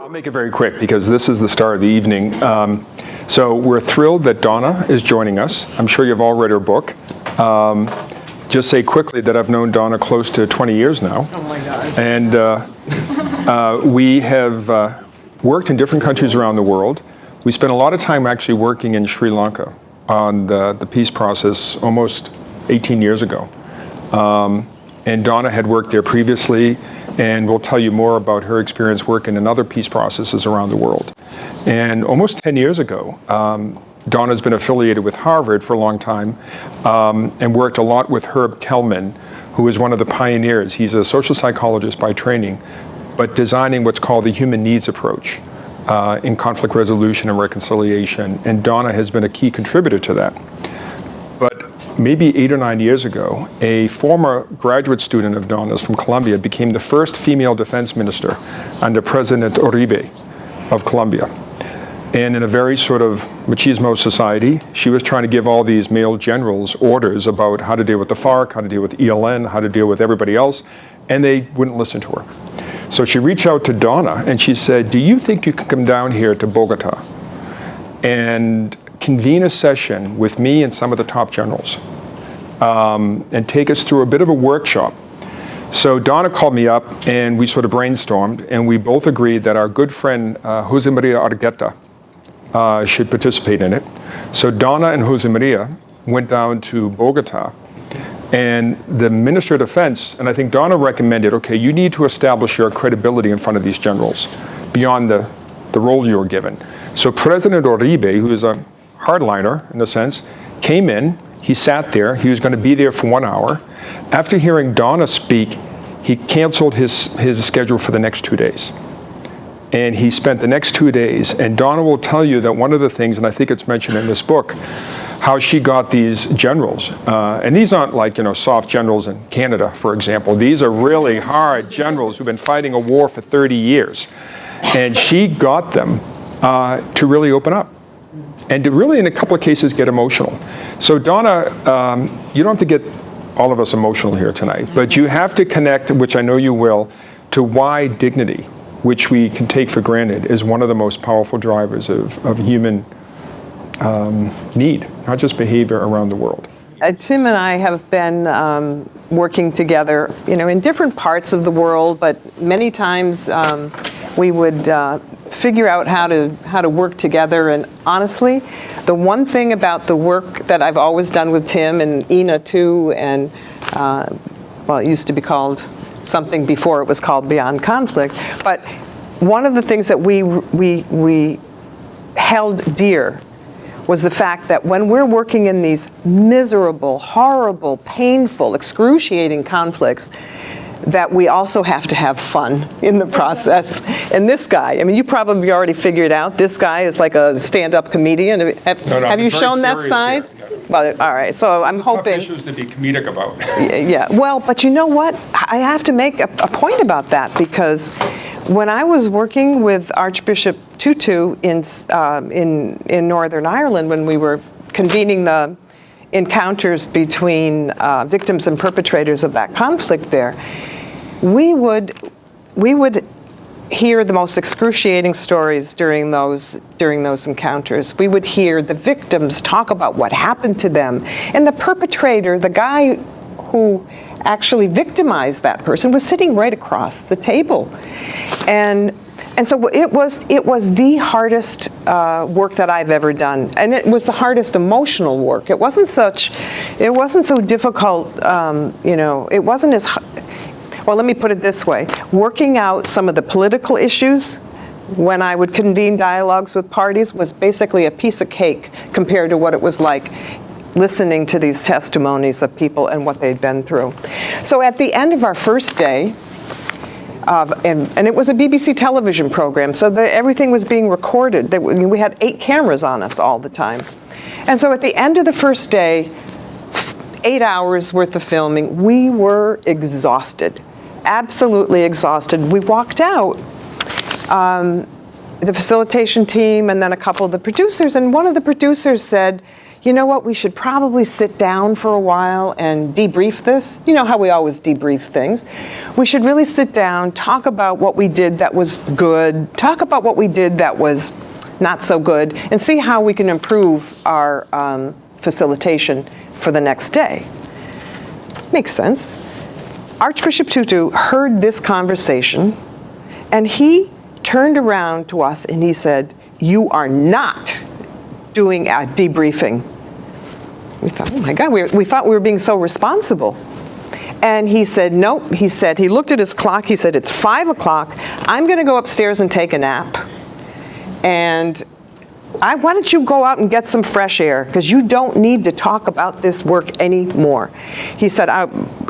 I'll make it very quick because this is the star of the evening. So we're thrilled that Donna is joining us. I'm sure you've all read her book. Just say quickly that I've known Donna close to 20 years now. Oh my God. And we have worked in different countries around the world. We spent a lot of time actually working in Sri Lanka on the peace process almost 18 years ago. And Donna had worked there previously, and we'll tell you more about her experience working in other peace processes around the world. And almost 10 years ago, Donna's been affiliated with Harvard for a long time and worked a lot with Herb Kelman, who is one of the pioneers. He's a social psychologist by training, but designing what's called the human needs approach in conflict resolution and reconciliation. And Donna has been a key contributor to that. But maybe 8 or 9 years ago, a former graduate student of Donna's from Colombia became the first female defense minister under President Uribe of Colombia. And in a very sort of machismo society, she was trying to give all these male generals orders about how to deal with the FARC, how to deal with ELN, how to deal with everybody else, and they wouldn't listen to her. So she reached out to Donna and she said, do you think you could come down here to Bogota and convene a session with me and some of the top generals and take us through a bit of a workshop? So Donna called me up and we sort of brainstormed, and we both agreed that our good friend Jose Maria Argueta should participate in it. So Donna and Jose Maria went down to Bogota, and the Minister of Defense, and I think Donna recommended, okay, you need to establish your credibility in front of these generals beyond the role you were given. So President Uribe, who is a hardliner in a sense, came in, he sat there, he was going to be there for 1 hour. After hearing Donna speak, he canceled his schedule for the next 2 days. And he spent the next 2 days, and Donna will tell you that one of the things, and I think it's mentioned in this book, how she got these generals, and these aren't like, soft generals in Canada, for example. These are really hard generals who've been fighting a war for 30 years. And she got them to really open up and to really, in a couple of cases, get emotional. So Donna, you don't have to get all of us emotional here tonight, but you have to connect, which I know you will, to why dignity, which we can take for granted, is one of the most powerful drivers of human need, not just behavior around the world. Tim and I have been working together, in different parts of the world, but many times we would figure out how to work together. And honestly, the one thing about the work that I've always done with Tim and Ina too, and it used to be called something before it was called Beyond Conflict, but one of the things that we held dear was the fact that when we're working in these miserable, horrible, painful, excruciating conflicts, that we also have to have fun in the process. And this guy, you probably already figured out, this guy is like a stand-up comedian. Have you shown that side? Yeah. Well, all right, so I'm hoping. Tough issues to be comedic about. Yeah, well, but you know what? I have to make a point about that, because when I was working with Archbishop Tutu in Northern Ireland, when we were convening the encounters between victims and perpetrators of that conflict there, we would hear the most excruciating stories during those encounters. We would hear the victims talk about what happened to them, and the perpetrator, the guy who actually victimized that person, was sitting right across the table. And so it was the hardest work that I've ever done, and it was the hardest emotional work. It wasn't so difficult, it wasn't as, well, let me put it this way. Working out some of the political issues when I would convene dialogues with parties was basically a piece of cake compared to what it was like listening to these testimonies of people and what they'd been through. So at the end of our first day, and it was a BBC television program, so everything was being recorded. We had 8 cameras on us all the time. And so at the end of the first day, 8 hours worth of filming, we were exhausted, absolutely exhausted. We walked out, the facilitation team and then a couple of the producers, and one of the producers said, you know what, we should probably sit down for a while and debrief this. You know how we always debrief things. We should really sit down, talk about what we did that was good, talk about what we did that was not so good, and see how we can improve our facilitation for the next day. Makes sense. Archbishop Tutu heard this conversation, and he turned around to us and he said, "You are not doing a debriefing." We thought, oh my God, we thought we were being so responsible. And he said, nope. He said, he looked at his clock, he said, it's 5 o'clock, I'm gonna go upstairs and take a nap. And why don't you go out and get some fresh air, because you don't need to talk about this work anymore. He said,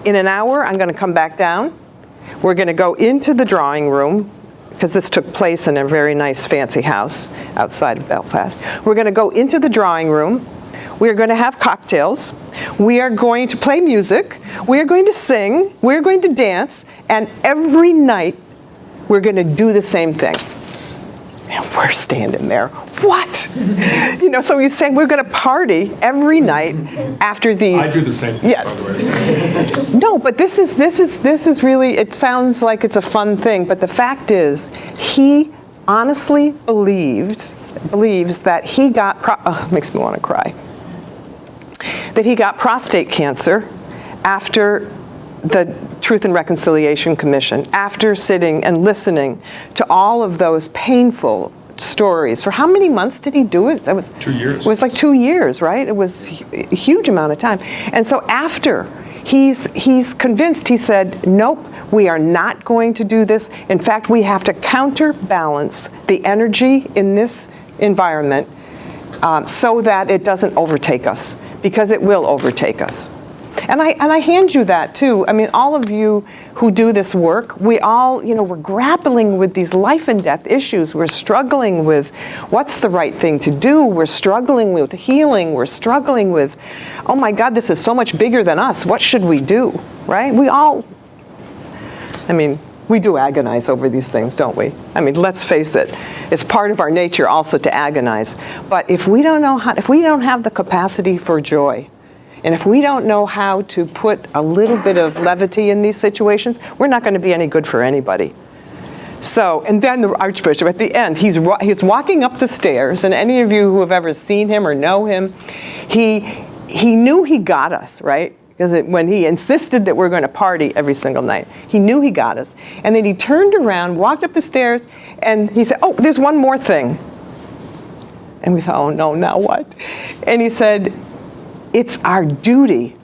in an hour, I'm gonna come back down. We're gonna go into the drawing room, because this took place in a very nice fancy house outside of Belfast. We're gonna go into the drawing room. We're gonna have cocktails. We are going to play music. We are going to sing. We're going to dance. And every night, we're gonna do the same thing. And we're standing there, what? You know, so he's saying we're gonna party every night after these. I do the same thing, yes. by the way. No, but this is really, it sounds like it's a fun thing, but the fact is, he honestly believes that he got, makes me want to cry, that he got prostate cancer after the Truth and Reconciliation Commission, after sitting and listening to all of those painful stories. For how many months did he do it? That was 2 years. It was like 2 years, right? It was a huge amount of time. And so after he's convinced, he said, nope, we are not going to do this. In fact, we have to counterbalance the energy in this environment so that it doesn't overtake us, because it will overtake us. And I hand you that too. I mean, all of you who do this work, we all, you know, we're grappling with these life and death issues. We're struggling with what's the right thing to do. We're struggling with healing. We're struggling with, oh my God, this is so much bigger than us. What should we do, right? We all, I mean, we do agonize over these things, don't we? I mean, let's face it. It's part of our nature also to agonize. But if we don't know how, if we don't have the capacity for joy, and if we don't know how to put a little bit of levity in these situations, we're not going to be any good for anybody. So, and then the Archbishop, at the end, he's walking up the stairs, and any of you who have ever seen him or know him, he knew he got us, right? Because when he insisted that we're going to party every single night, he knew he got us. And then he turned around, walked up the stairs, and he said, oh, there's one more thing. And we thought, oh no, now what? And he said, it's our duty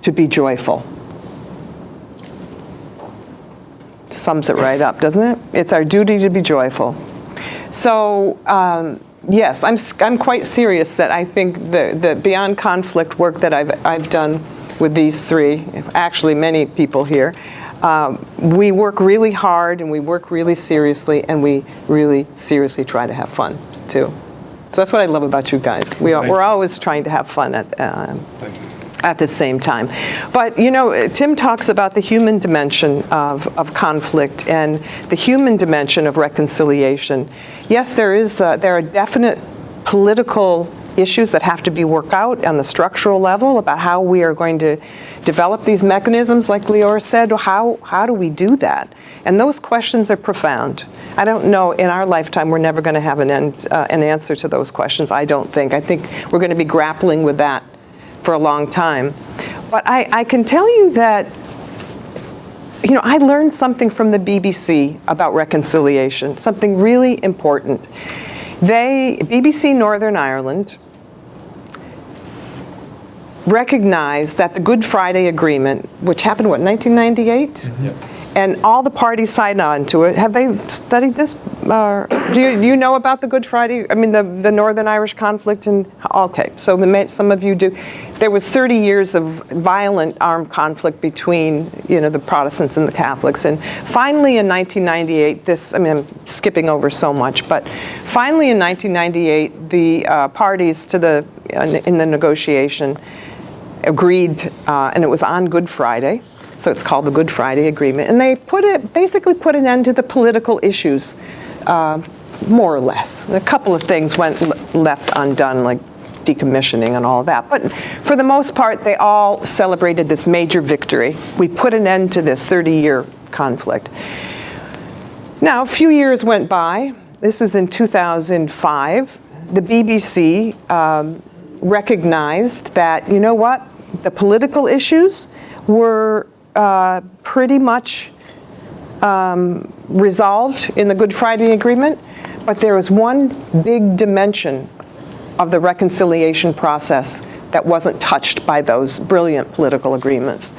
to be joyful. Sums it right up, doesn't it? It's our duty to be joyful. So, yes, I'm quite serious that I think the beyond conflict work that I've done with these three, actually many people here, we work really hard and we work really seriously, and we really seriously try to have fun too. So that's what I love about you guys. We're always trying to have fun at the same time. But you know, Tim talks about the human dimension of conflict and the human dimension of reconciliation. Yes, there are definite political issues that have to be worked out on the structural level about how we are going to develop these mechanisms, like Leora said. How do we do that? And those questions are profound. I don't know, in our lifetime, we're never going to have an answer to those questions, I don't think. I think we're going to be grappling with that for a long time. But I can tell you that, you know, I learned something from the BBC about reconciliation, something really important. BBC Northern Ireland recognized that the Good Friday Agreement, which happened, what, 1998? Mm-hmm. Yep. And all the parties signed on to it. Have they studied this? Do you know about the Good Friday? I mean, the Northern Irish conflict? Okay, so some of you do. There was 30 years of violent armed conflict between, you know, the Protestants and the Catholics. And finally in 1998, I'm skipping over so much, but finally in 1998, the parties to in the negotiation agreed, and it was on Good Friday. So it's called the Good Friday Agreement. And they basically put an end to the political issues, more or less. A couple of things went left undone, like decommissioning and all of that. But for the most part, they all celebrated this major victory. We put an end to this 30-year conflict. Now, a few years went by. This was in 2005. The BBC recognized that, you know what, the political issues were pretty much resolved in the Good Friday Agreement, but there was one big dimension of the reconciliation process that wasn't touched by those brilliant political agreements,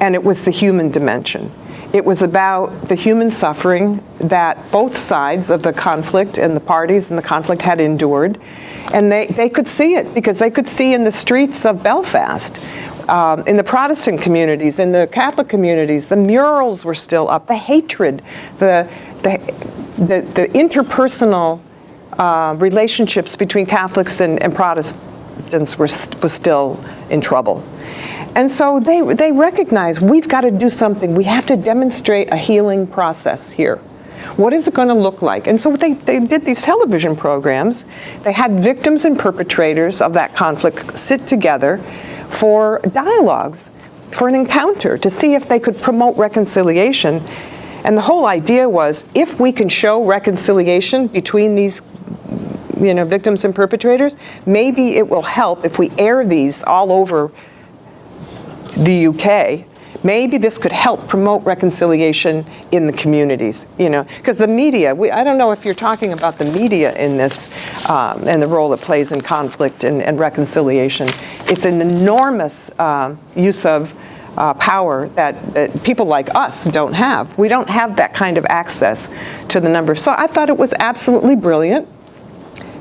and it was the human dimension. It was about the human suffering that both sides of the conflict and the parties in the conflict had endured, and they could see it because they could see in the streets of Belfast, in the Protestant communities, in the Catholic communities, the murals were still up, the hatred, the interpersonal relationships between Catholics and Protestants was still in trouble. And so they recognized we've got to do something. We have to demonstrate a healing process here. What is it going to look like? And so they did these television programs. They had victims and perpetrators of that conflict sit together for dialogues, for an encounter, to see if they could promote reconciliation. And the whole idea was, if we can show reconciliation between these victims and perpetrators, maybe it will help if we air these all over the UK. Maybe this could help promote reconciliation in the communities, because the media, I don't know if you're talking about the media in this and the role it plays in conflict and reconciliation. It's an enormous use of power that people like us don't have. We don't have that kind of access to the numbers. So I thought it was absolutely brilliant.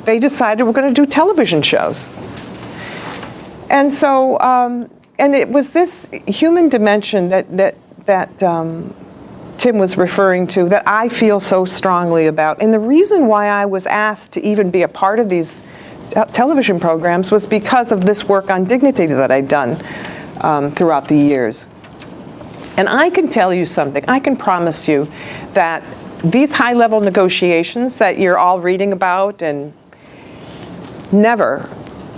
They decided we're going to do television shows. And so, and it was this human dimension that Tim was referring to that I feel so strongly about. And the reason why I was asked to even be a part of these television programs was because of this work on dignity that I'd done throughout the years. And I can tell you something. I can promise you that these high-level negotiations that you're all reading about, and never,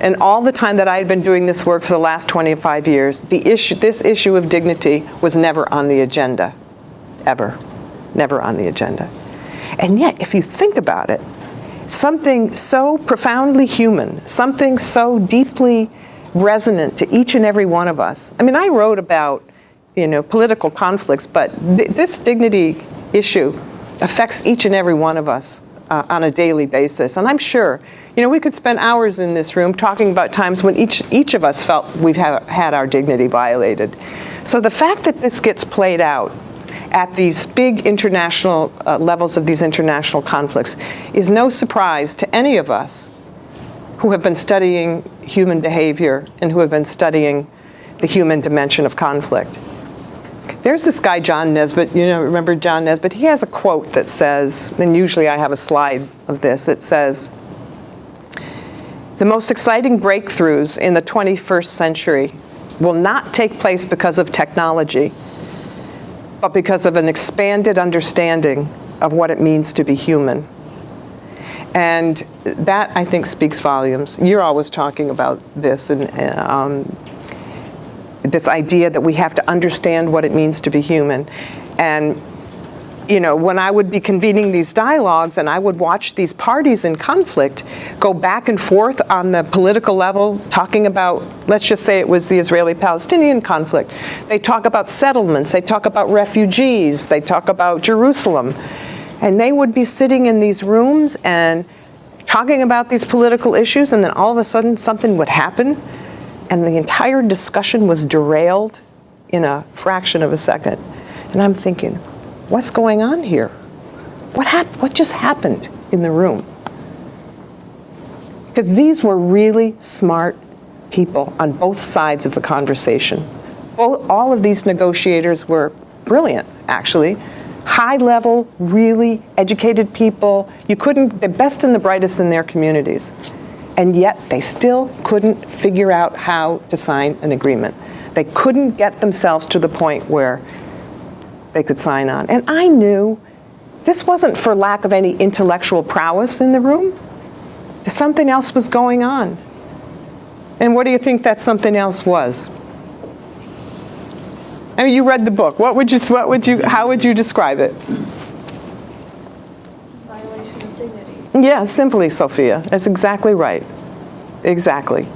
and all the time that I had been doing this work for the last 25 years, this issue of dignity was never on the agenda, ever, never on the agenda. And yet, if you think about it, something so profoundly human, something so deeply resonant to each and every one of us. I mean, I wrote about, political conflicts, but this dignity issue affects each and every one of us on a daily basis. And I'm sure, we could spend hours in this room talking about times when each of us felt we've had our dignity violated. So the fact that this gets played out at these big international levels of these international conflicts is no surprise to any of us who have been studying human behavior and who have been studying the human dimension of conflict. There's this guy, John Nesbitt, remember John Nesbitt? He has a quote that says, and usually I have a slide of this, it says, "The most exciting breakthroughs in the 21st century will not take place because of technology, but because of an expanded understanding of what it means to be human." And that, I think, speaks volumes. You're always talking about this, and this idea that we have to understand what it means to be human. And, when I would be convening these dialogues and I would watch these parties in conflict go back and forth on the political level, talking about, let's just say it was the Israeli-Palestinian conflict. They talk about settlements, they talk about refugees, they talk about Jerusalem. And they would be sitting in these rooms and talking about these political issues, and then all of a sudden something would happen, and the entire discussion was derailed in a fraction of a second. And I'm thinking, what's going on here? What just happened in the room? Because these were really smart people on both sides of the conversation. All of these negotiators were brilliant, actually. High level, really educated people. The best and the brightest in their communities. And yet they still couldn't figure out how to sign an agreement. They couldn't get themselves to the point where they could sign on. And I knew this wasn't for lack of any intellectual prowess in the room. Something else was going on. And what do you think that something else was? I mean, you read the book. How would you describe it? Violation of dignity. Yeah, simply, Sophia. That's exactly right. Exactly.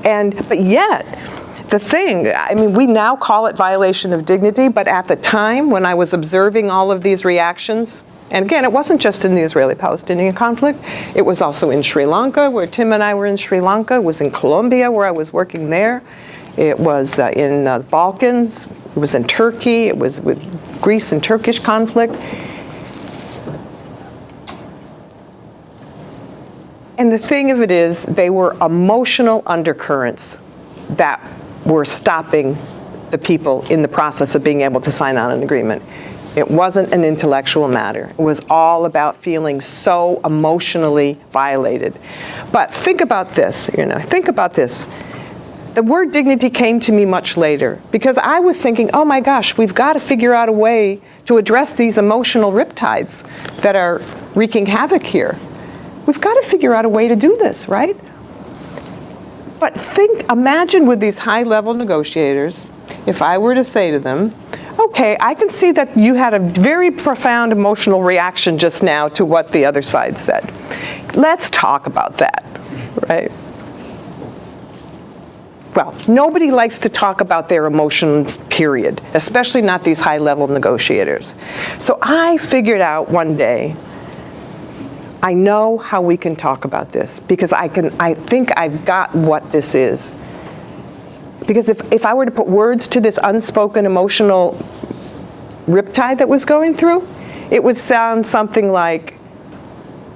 But yet, the thing, I mean, we now call it violation of dignity, but at the time when I was observing all of these reactions, and again, it wasn't just in the Israeli-Palestinian conflict, it was also in Sri Lanka, where Tim and I were in Sri Lanka, it was in Colombia, where I was working there, it was in the Balkans, it was in Turkey, it was with Greece and Turkish conflict. And the thing of it is, they were emotional undercurrents that were stopping the people in the process of being able to sign on an agreement. It wasn't an intellectual matter. It was all about feeling so emotionally violated. But think about this, think about this. The word dignity came to me much later because I was thinking, oh my gosh, we've got to figure out a way to address these emotional riptides that are wreaking havoc here. We've got to figure out a way to do this, right? But imagine with these high-level negotiators, if I were to say to them, okay, I can see that you had a very profound emotional reaction just now to what the other side said. Let's talk about that, right? Well, nobody likes to talk about their emotions, period, especially not these high-level negotiators. So I figured out one day, I know how we can talk about this because I think I've got what this is. Because if I were to put words to this unspoken emotional riptide that was going through, it would sound something like,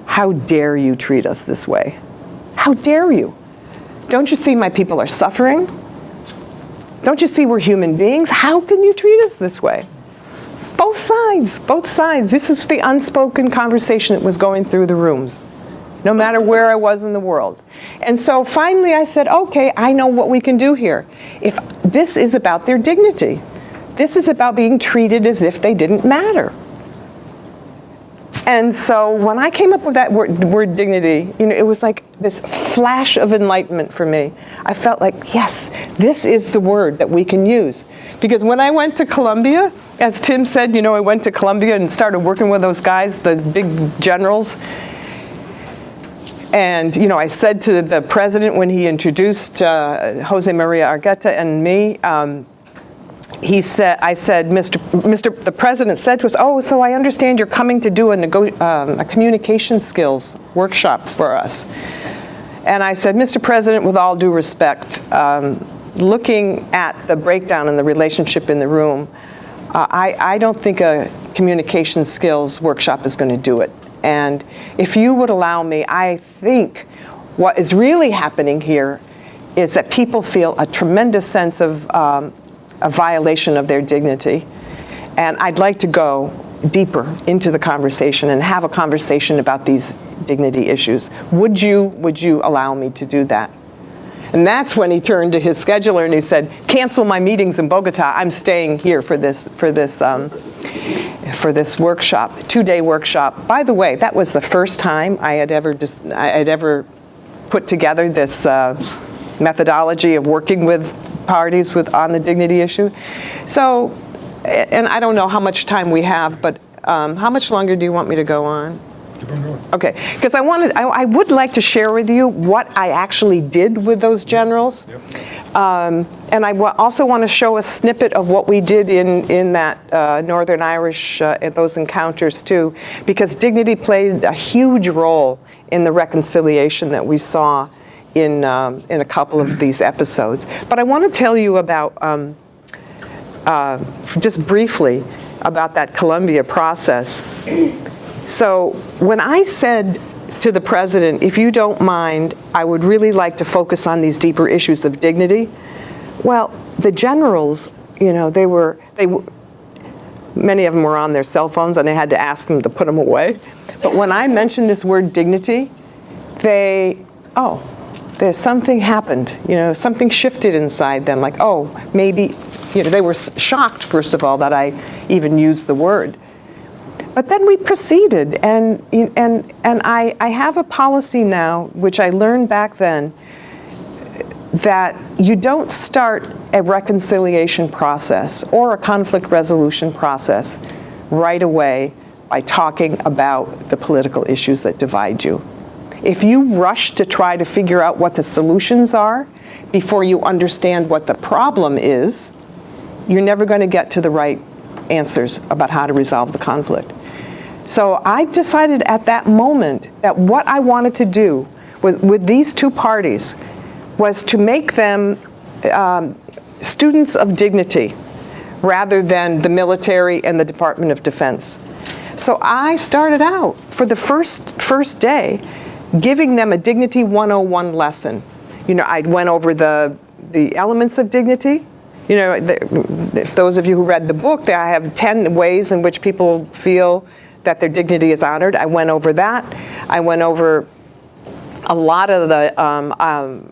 how dare you treat us this way? How dare you? Don't you see my people are suffering? Don't you see we're human beings? How can you treat us this way? Both sides, both sides. This is the unspoken conversation that was going through the rooms, no matter where I was in the world. And so finally I said, okay, I know what we can do here. If this is about their dignity. This is about being treated as if they didn't matter. And so when I came up with that word dignity, it was like this flash of enlightenment for me. I felt like, yes, this is the word that we can use. Because when I went to Colombia, as Tim said, I went to Colombia and started working with those guys, the big generals. And, I said to the president when he introduced Jose Maria Argueta and me, the president said to us, oh, so I understand you're coming to do a communication skills workshop for us. And I said, Mr. President, with all due respect, looking at the breakdown in the relationship in the room, I don't think a communication skills workshop is going to do it. And if you would allow me, I think what is really happening here is that people feel a tremendous sense of a violation of their dignity. And I'd like to go deeper into the conversation and have a conversation about these dignity issues. Would you allow me to do that? And that's when he turned to his scheduler and he said, cancel my meetings in Bogota. I'm staying here for this workshop, 2-day workshop. By the way, that was the first time I had ever put together this methodology of working with parties on the dignity issue. So, and I don't know how much time we have, but how much longer do you want me to go on? Keep on going. Okay, because I would like to share with you what I actually did with those generals. Yep. And I also want to show a snippet of what we did in that Northern Irish, those encounters too, because dignity played a huge role in the reconciliation that we saw in a couple of these episodes. But I want to tell you about, just briefly, about that Colombia process. So when I said to the president, if you don't mind, I would really like to focus on these deeper issues of dignity. Well, the generals, many of them were on their cell phones and I had to ask them to put them away. But when I mentioned this word dignity, there's something happened, something shifted inside them, like, oh, maybe, they were shocked, first of all, that I even used the word. But then we proceeded, and I have a policy now, which I learned back then, that you don't start a reconciliation process or a conflict resolution process right away by talking about the political issues that divide you. If you rush to try to figure out what the solutions are before you understand what the problem is, you're never going to get to the right answers about how to resolve the conflict. So I decided at that moment that what I wanted to do was, with these two parties, was to make them students of dignity rather than the military and the Department of Defense. So I started out for the first day giving them a Dignity 101 lesson. You know, I went over the elements of dignity. You know, if those of you who read the book, I have 10 ways in which people feel that their dignity is honored. I went over that. I went over a lot of the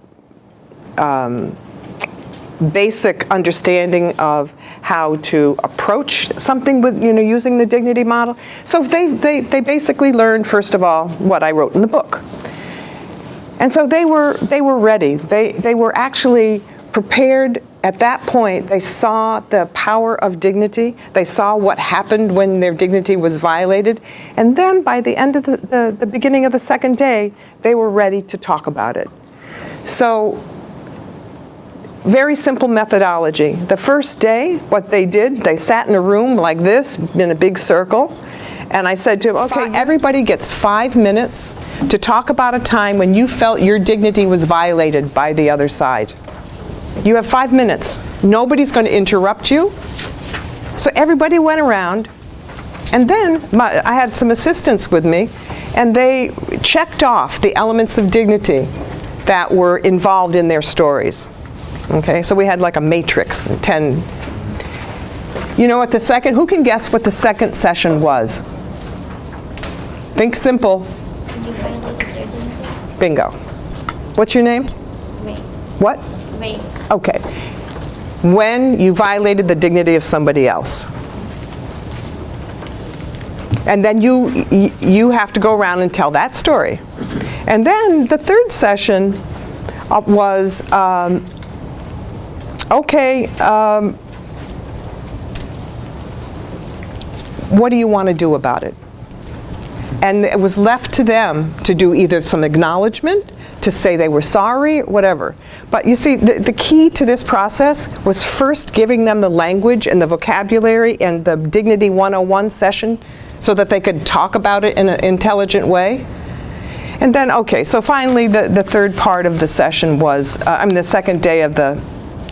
basic understanding of how to approach something with, you know, using the dignity model. So they basically learned, first of all, what I wrote in the book. And so they were ready. They were actually prepared. At that point, they saw the power of dignity. They saw what happened when their dignity was violated. And then by the end of the beginning of the second day, they were ready to talk about it. So very simple methodology. The first day, what they did, they sat in a room like this, in a big circle. And I said to them, okay, everybody gets 5 minutes to talk about a time when you felt your dignity was violated by the other side. You have 5 minutes. Nobody's going to interrupt you. So everybody went around, and then I had some assistants with me, and they checked off the elements of dignity that were involved in their stories. Okay, so we had like a matrix, 10. You know what the second, who can guess what the second session was? Think simple. Bingo. What's your name? Me. What? Me. Okay. When you violated the dignity of somebody else. And then you have to go around and tell that story. And then the third session was, okay, what do you want to do about it? And it was left to them to do either some acknowledgement, to say they were sorry, whatever. But you see, the key to this process was first giving them the language and the vocabulary and the Dignity 101 session so that they could talk about it in an intelligent way. And then, okay, so finally the third part of the session was, the second day of the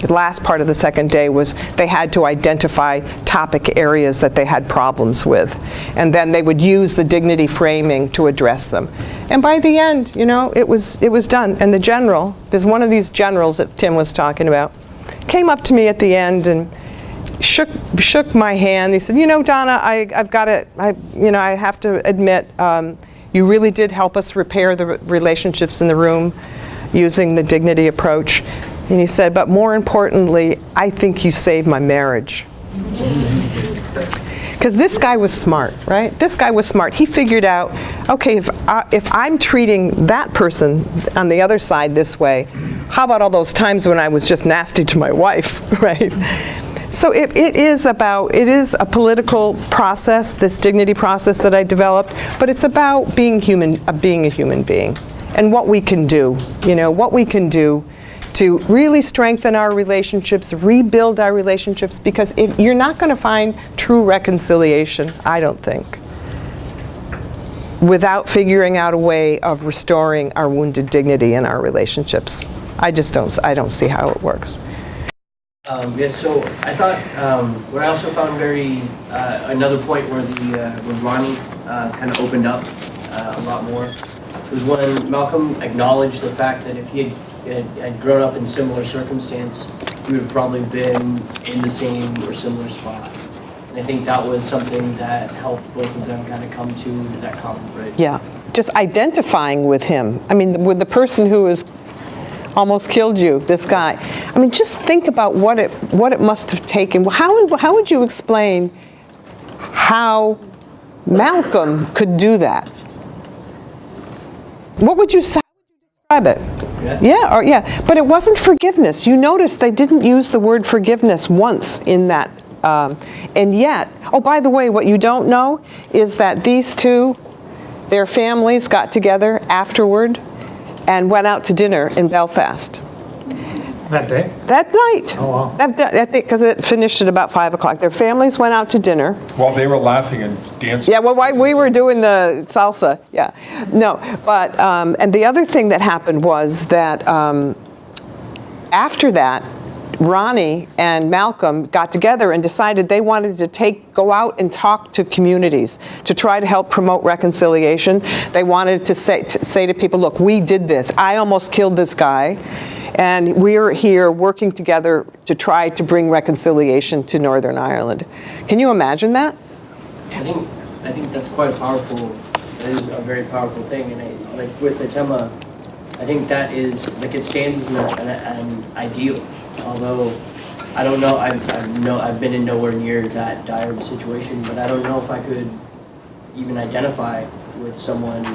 last part of the second day was they had to identify topic areas that they had problems with. And then they would use the dignity framing to address them. And by the end, you know, it was done. And the general, there's one of these generals that Tim was talking about, came up to me at the end and shook my hand. He said, you know, Donna, I've got it, I have to admit, you really did help us repair the relationships in the room using the dignity approach. And he said, but more importantly, I think you saved my marriage. Because this guy was smart, right? This guy was smart. He figured out, okay, if I'm treating that person on the other side this way, how about all those times when I was just nasty to my wife, right? So it is a political process, this dignity process that I developed, but it's about being a human being, and what we can do, what we can do to really strengthen our relationships, rebuild our relationships, because if you're not going to find true reconciliation, I don't think, without figuring out a way of restoring our wounded dignity in our relationships. I don't see how it works. Yes, so I thought what I also found very another point where Ronnie kind of opened up a lot more was when Malcolm acknowledged the fact that if he had grown up in similar circumstance, he would have probably been in the same or similar spot. And I think that was something that helped both of them kind of come to that common bridge. Yeah, just identifying with him. I mean, with the person who was almost killed you, this guy. I mean, just think about what it must have taken. How would you explain how Malcolm could do that? What would you say? Describe it. But it wasn't forgiveness. You notice they didn't use the word forgiveness once in that. And yet, oh, by the way, what you don't know is that these two, their families got together afterward and went out to dinner in Belfast. That day? That night. Oh, wow. Because it finished at about 5 o'clock. Their families went out to dinner. While they were laughing and dancing. Yeah, well, we were doing the salsa, yeah. No, but, and the other thing that happened was that after that, Ronnie and Malcolm got together and decided they wanted to go out and talk to communities to try to help promote reconciliation. They wanted to say to people, look, we did this. I almost killed this guy. And we're here working together to try to bring reconciliation to Northern Ireland. Can you imagine that? I think that's quite that is a very powerful thing. And like with Atema, I think that is, like, it stands as an ideal. Although, I don't know, I've been in nowhere near that dire of a situation, but I don't know if I could even identify with someone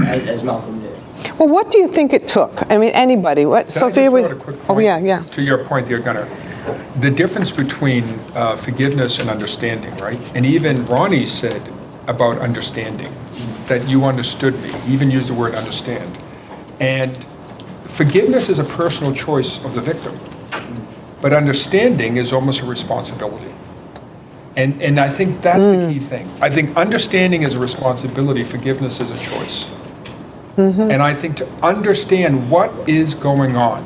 as Malcolm did. Well, what do you think it took? I mean, anybody. What, Sophia? Can I just throw out a quick point? Oh, yeah. To your point there, Gunnar, the difference between forgiveness and understanding, right? And even Ronnie said about understanding, that you understood me. He even used the word understand. And forgiveness is a personal choice of the victim. But understanding is almost a responsibility. And I think that's the key thing. I think understanding is a responsibility, forgiveness is a choice. Mm-hmm. And I think to understand what is going on,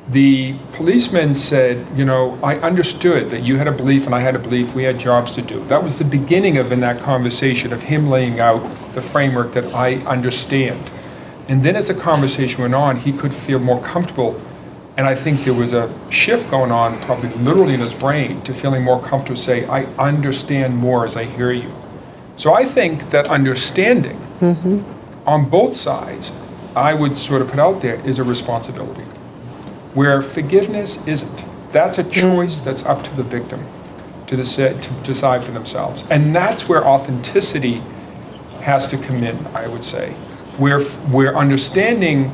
the policeman said, I understood that you had a belief and I had a belief, we had jobs to do. That was the beginning in that conversation of him laying out the framework that I understand. And then as the conversation went on, he could feel more comfortable. And I think there was a shift going on, probably literally in his brain, to feeling more comfortable to say, I understand more as I hear you. So I think that understanding on both sides, I would sort of put out there, is a responsibility. Where forgiveness isn't. That's a choice that's up to the victim to decide for themselves. And that's where authenticity has to come in, I would say. Where understanding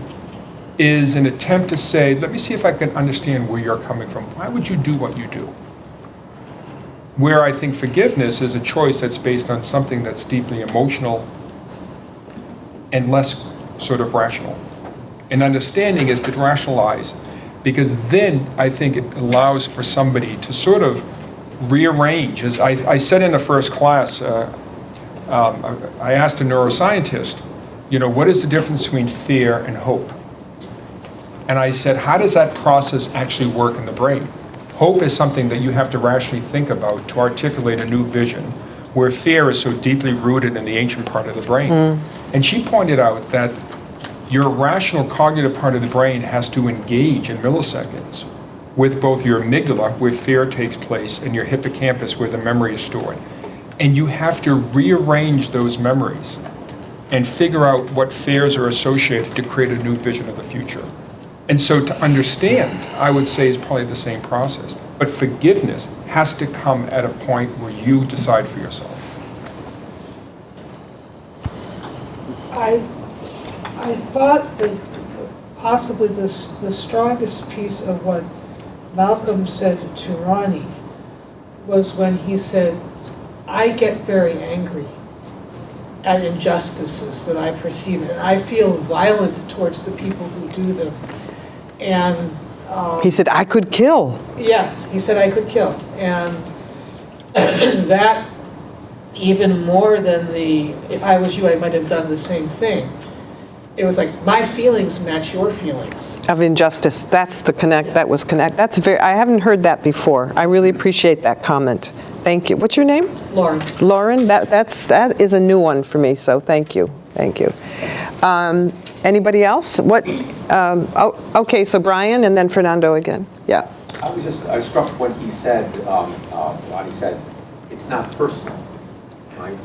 is an attempt to say, let me see if I can understand where you're coming from. Why would you do what you do? Where I think forgiveness is a choice that's based on something that's deeply emotional and less sort of rational. And understanding is to rationalize, because then I think it allows for somebody to sort of rearrange. As I said in the first class, I asked a neuroscientist, what is the difference between fear and hope? And I said, how does that process actually work in the brain? Hope is something that you have to rationally think about to articulate a new vision, where fear is so deeply rooted in the ancient part of the brain. And she pointed out that your rational cognitive part of the brain has to engage in milliseconds with both your amygdala, where fear takes place, and your hippocampus, where the memory is stored. And you have to rearrange those memories and figure out what fears are associated to create a new vision of the future. And so to understand, I would say, is probably the same process. But forgiveness has to come at a point where you decide for yourself. I thought that possibly the strongest piece of what Malcolm said to Ronnie was when he said, I get very angry at injustices that I perceive, and I feel violent towards the people who do them. And he said, I could kill. Yes, he said I could kill. And that, even more than if I was you, I might have done the same thing. It was like, my feelings match your feelings. Of injustice. That's the connect. That was connect. That's I haven't heard that before. I really appreciate that comment. Thank you. What's your name? Lauren. Lauren. That is a new one for me. So thank you. Thank you. Anybody else? What? Okay. So Brian, and then Fernando again. Yeah. I was struck when he said, Ronnie said, it's not personal, right?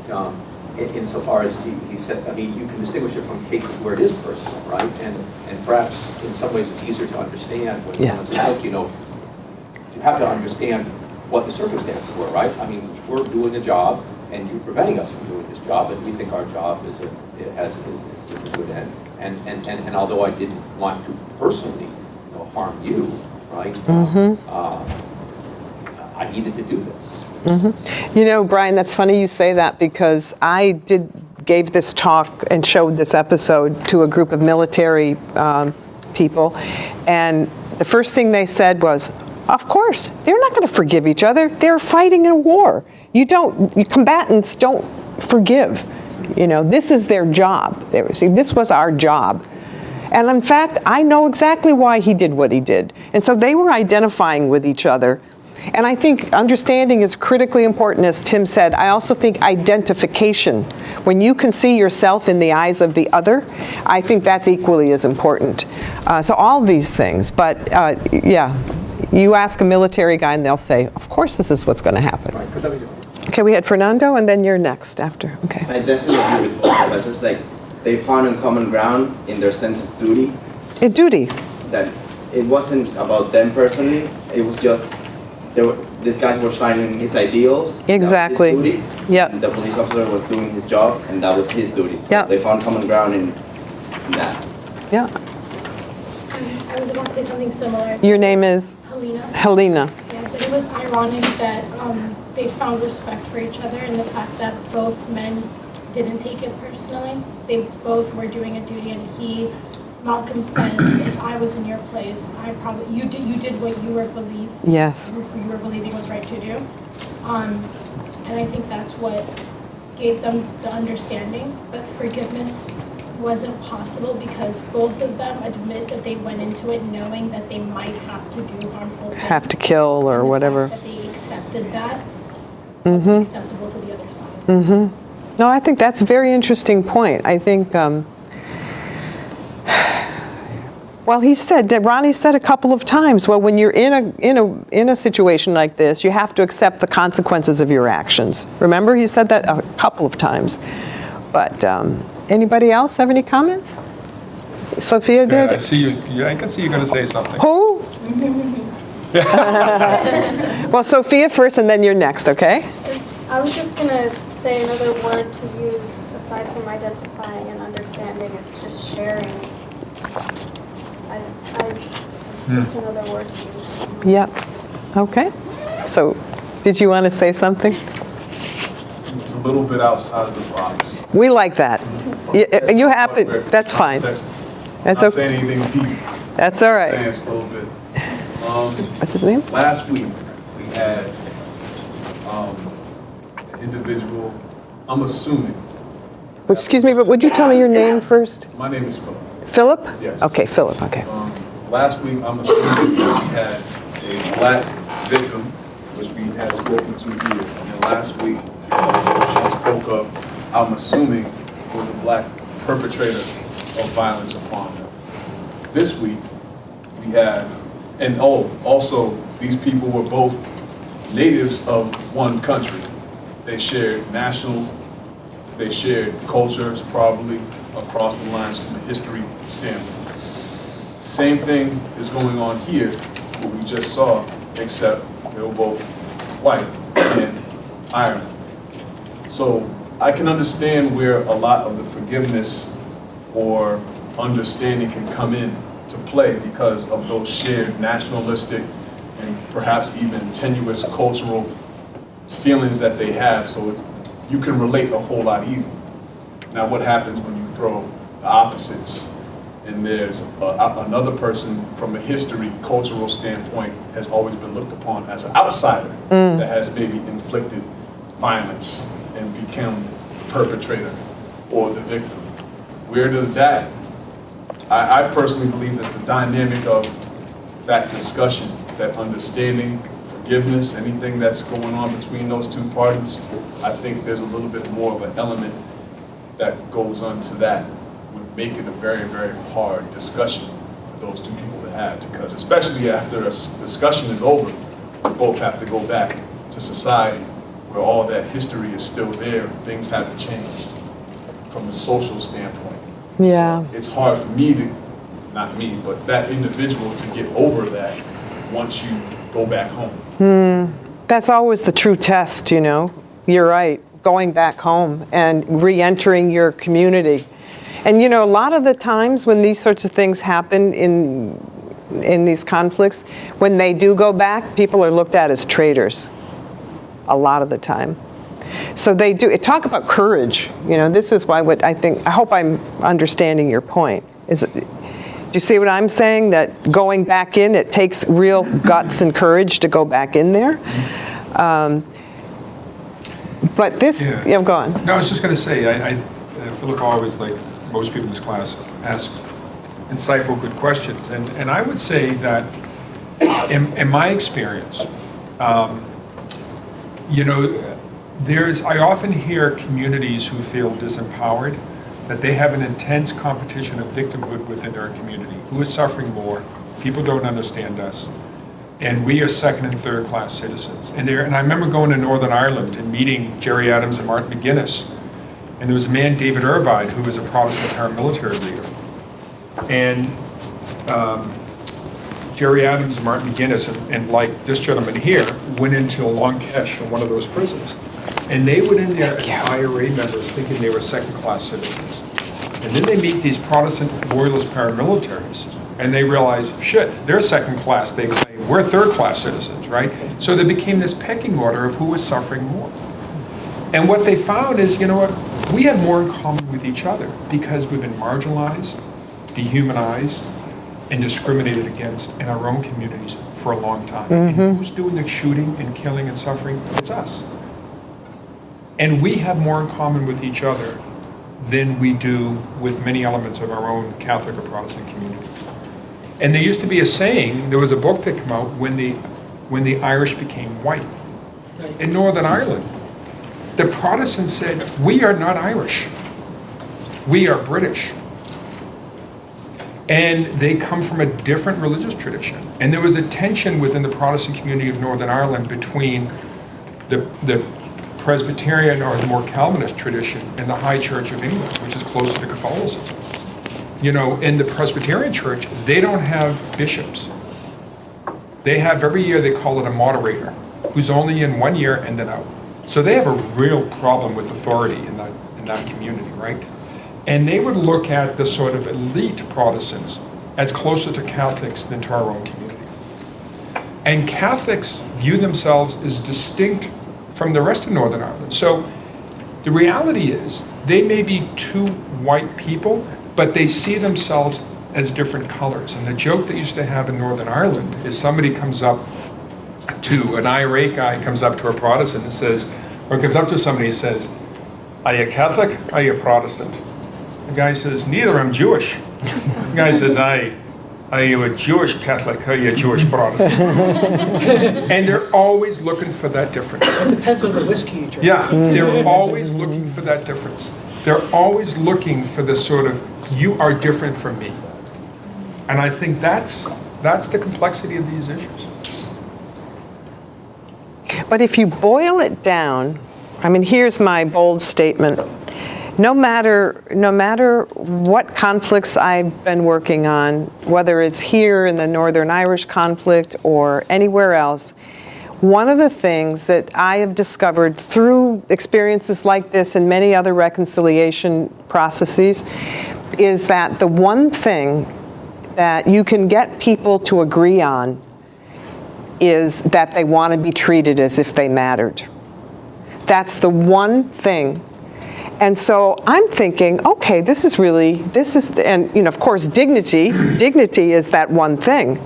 Insofar as he said, I mean, you can distinguish it from cases where it is personal, right? And perhaps in some ways it's easier to understand when someone says, look, you have to understand what the circumstances were, right? I mean, we're doing a job, and you're preventing us from doing this job, and we think our job is a good end. And although I didn't want to personally, harm you, right? I needed to do this. You know, Brian, that's funny you say that, because I gave this talk and showed this episode to a group of military people, and the first thing they said was, of course, they're not going to forgive each other. They're fighting in a war. Combatants don't forgive. This is their job. This was our job. And in fact, I know exactly why he did what he did. And so they were identifying with each other. And I think understanding is critically important, as Tim said. I also think identification, when you can see yourself in the eyes of the other, I think that's equally as important. So all these things, but yeah, you ask a military guy and they'll say, of course this is what's going to happen. Right, 'cause that was- Okay, we had Fernando, and then you're next after. Okay. I definitely agree with both professors. Like, they found a common ground in their sense of duty, Duty. that it wasn't about them personally. It was just, these guys were shining his ideals. Exactly. That was his duty. Yep. And the police officer was doing his job, and that was his duty. So Yep. they found common ground in that. Yeah. I was about to say something similar. Your name is Helena. Helena. Yeah, but it was ironic that they found respect for each other, and the fact that both men didn't take it personally. They both were doing a duty, and Malcolm says, if I was in your place, you did what you were Yes. you were believing was right to do. And I think that's what gave them the understanding, but forgiveness wasn't possible because both of them admit that they went into it knowing that they might have to do harmful things. Have to kill or And the whatever. fact that they accepted that wasn't acceptable to the other side. No, I think that's a very interesting point. I think, well, Ronnie said a couple of times, well, when you're in a situation like this, you have to accept the consequences of your actions. Remember, he said that a couple of times. But anybody else have any comments? Sophia did. I see you. I can see you're going to say something. Who? Well, Sophia first, and then you're next, okay? I was just going to say another word to use aside from identifying and understanding. It's just sharing. Just another word to use. Yep. Okay. So, did you want to say something? It's a little bit outside of the box. We like that. You happen. That's fine. Context. That's Not okay. saying anything deep. That's all right. Saying it's a little bit. What's his name? Last week we had an individual. I'm assuming. Excuse me, but would you tell me your name first? My name is Philip. Philip? Yes. Okay, Philip. Okay. Last week, I'm assuming that we had a black victim, which we had spoken to here. And then last week, she spoke of, I'm assuming, was a black perpetrator of violence upon her. This week, we have, and also, these people were both natives of one country. They shared cultures probably across the lines from a history standpoint. Same thing is going on here, what we just saw, except they were both white and Ireland. So I can understand where a lot of the forgiveness or understanding can come in to play because of those shared nationalistic and perhaps even tenuous cultural feelings that they have. So you can relate a whole lot easier. Now what happens when you throw the opposites? And there's another person from a history, cultural standpoint, has always been looked upon as an outsider that has maybe inflicted violence and become the perpetrator or the victim. Where does that, I personally believe that the dynamic of that discussion, that understanding, forgiveness, anything that's going on between those two parties, I think there's a little bit more of an element that goes onto that. Would make it a very, very hard discussion for those two people to have, because especially after a discussion is over, we both have to go back to society where all that history is still there, things haven't changed from a social standpoint. Yeah. So it's hard for me to, not me, but that individual to get over that once you go back home. That's always the true test, you know. You're right. going back home and re-entering your community. And a lot of the times when these sorts of things happen in these conflicts, when they do go back, people are looked at as traitors a lot of the time. So they do talk about courage. This is why I hope I'm understanding your point. Do you see what I'm saying? That going back in, it takes real guts and courage to go back in there. But this, go on. No, I was just going to say, Philip always, like most people in this class, ask insightful, good questions. And I would say that in my experience, I often hear communities who feel disempowered, that they have an intense competition of victimhood within their community. Who is suffering more? People don't understand us. And we are second and third class citizens. And I remember going to Northern Ireland and meeting Jerry Adams and Martin McGuinness. And there was a man, David Irvine, who was a Protestant paramilitary leader. And Jerry Adams and Martin McGuinness, and like this gentleman here, went into Lanka, one of those prisons. And they went in there as IRA members thinking they were second-class citizens. And then they meet these Protestant loyalist paramilitaries, and they realize, shit, they're second-class, they claim. We're third-class citizens, right? So there became this pecking order of who was suffering more. And what they found is, we have more in common with each other because we've been marginalized, dehumanized, and discriminated against in our own communities for a long time. And who's doing the shooting and killing and suffering? It's us. And we have more in common with each other than we do with many elements of our own Catholic or Protestant communities. And there used to be a saying, there was a book that came out when the Irish became white. In Northern Ireland, the Protestants said, we are not Irish, we are British. And they come from a different religious tradition. And there was a tension within the Protestant community of Northern Ireland between the Presbyterian or the more Calvinist tradition and the High Church of England, which is closer to Catholicism. In the Presbyterian Church, they don't have bishops. They have, every year they call it a moderator, who's only in 1 year and then out. So they have a real problem with authority in that community, right? And they would look at the sort of elite Protestants as closer to Catholics than to our own community. And Catholics view themselves as distinct from the rest of Northern Ireland. So the reality is, they may be two white people, but they see themselves as different colors. And the joke that used to have in Northern Ireland is somebody comes up to, an IRA guy comes up to a Protestant and says, or comes up to somebody and says, are you Catholic? Are you Protestant? The guy says, neither, I'm Jewish. The guy says, are you a Jewish Catholic? Are you a Jewish Protestant? And they're always looking for that difference. It depends on the whiskey you drink. Yeah, they're always looking for that difference. They're always looking for this sort of, you are different from me. And I think that's the complexity of these issues. But if you boil it down, here's my bold statement. No matter what conflicts I've been working on, whether it's here in the Northern Irish conflict or anywhere else, one of the things that I have discovered through experiences like this and many other reconciliation processes is that the one thing that you can get people to agree on is that they want to be treated as if they mattered. That's the one thing. And so I'm thinking, okay, and of course, dignity is that one thing.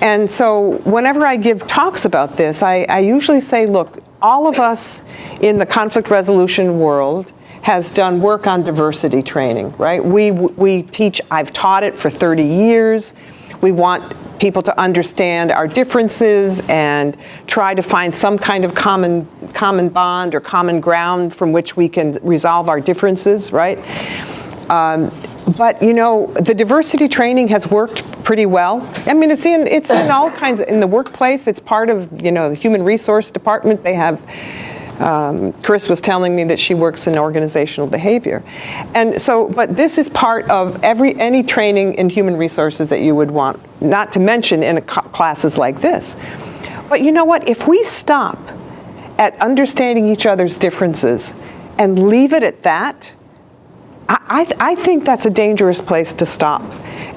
And so whenever I give talks about this, I usually say, look, all of us in the conflict resolution world has done work on diversity training, right? We teach, I've taught it for 30 years. We want people to understand our differences and try to find some kind of common bond or common ground from which we can resolve our differences, right? But the diversity training has worked pretty well. It's in all kinds in the workplace. It's part of the human resource department. They have. Chris was telling me that she works in organizational behavior. And so, but this is part of any training in human resources that you would want, not to mention in classes like this. But you know what, if we stop at understanding each other's differences and leave it at that, I think that's a dangerous place to stop.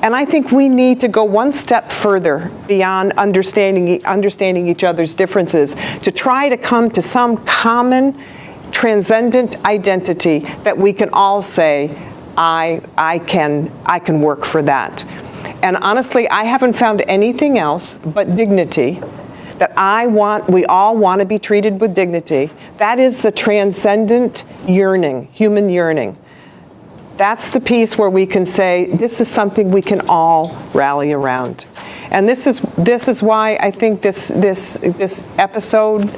And I think we need to go one step further beyond understanding each other's differences to try to come to some common transcendent identity that we can all say, I can work for that. And honestly, I haven't found anything else but dignity that we all want to be treated with dignity. That is the transcendent yearning, human yearning. That's the piece where we can say, this is something we can all rally around. And this is why I think this episode